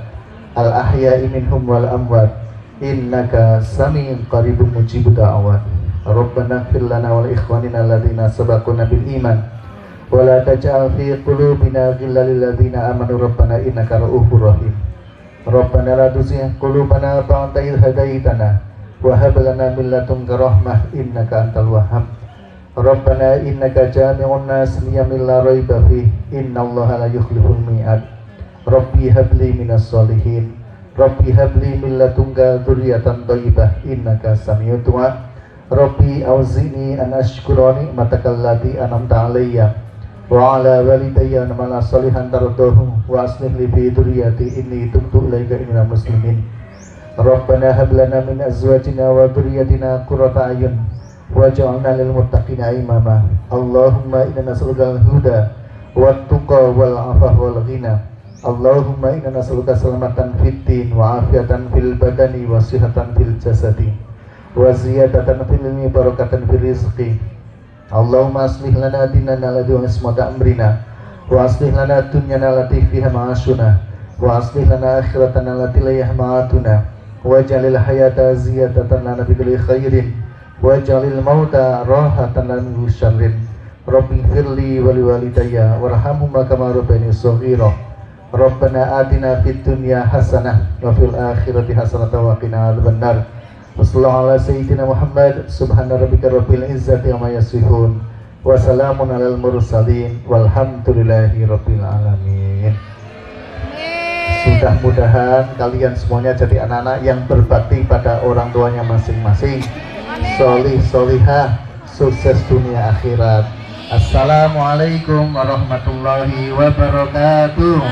al ahya'i minhum wal amwat innaka sami'un qaribun mujibud da'awat. Rabbana ighfir lana wa li ikhwanina alladhina sabaquna bil iman wa la taj'al fi qulubina ghillan lil ladzina amanu rabbana innaka ra'ufur rahim. Rabbana la tuzigh qulubana ba'da idh hadaitana wa hab lana min ladunka rahmah innaka antal wahhab. Rabbana innaka jami'un nas liyawmin la raiba fihi innallaha la yukhliful mi'ad. Rabbi habli minas solihin. Rabbi habli min ladunka dzurriyyatan thayyibah innaka sami'ud du'a. Rabbi auzi'ni an ashkura ni'mataka allati an'amta 'alayya wa 'ala walidayya wa amala shalihan tardahu wa aslih li fi dzurriyyati inni tubtu ilaika innal muslimin. Rabbana hab lana min azwajina wa dzurriyyatina qurrata a'yun waj'alna lil muttaqina imama. Allahumma inna nas'aluka al-huda wat tuqa wal 'afaf wal ghina. Allahumma inna nas'aluka salamatan fid din wa afiatan fil badani wa sihhatan fil jasadi wa ziyadatan fil ilmi barakatan fil rizqi. Allahumma aslih lana dinana alladhi huwa ismata amrina wa aslih lana dunyana allati fiha ma'ashuna wa aslih lana akhiratana allati ilayha ma'atuna waj'alil hayata ziyadatan lana bi kulli khairin waj'alil mauta rahatan lana min syarrin. Rabbi ighfirli wa li walidayya warhamhuma kama rabbayani shaghira. Rabbana atina fid dunya hasanah wa fil akhirati hasanah wa qina adzabannar. Wassallallahu ala sayyidina Muhammad. Subhana rabbika rabbil izzati amma yasifun wa salamun alal mursalin walhamdulillahi rabbil alamin. Mudah-mudahan kalian semuanya jadi anak-anak yang berbakti pada orang tuanya masing-masing, solih solihah, sukses dunia akhirat. Assalamualaikum warahmatullahi wabarakatuh.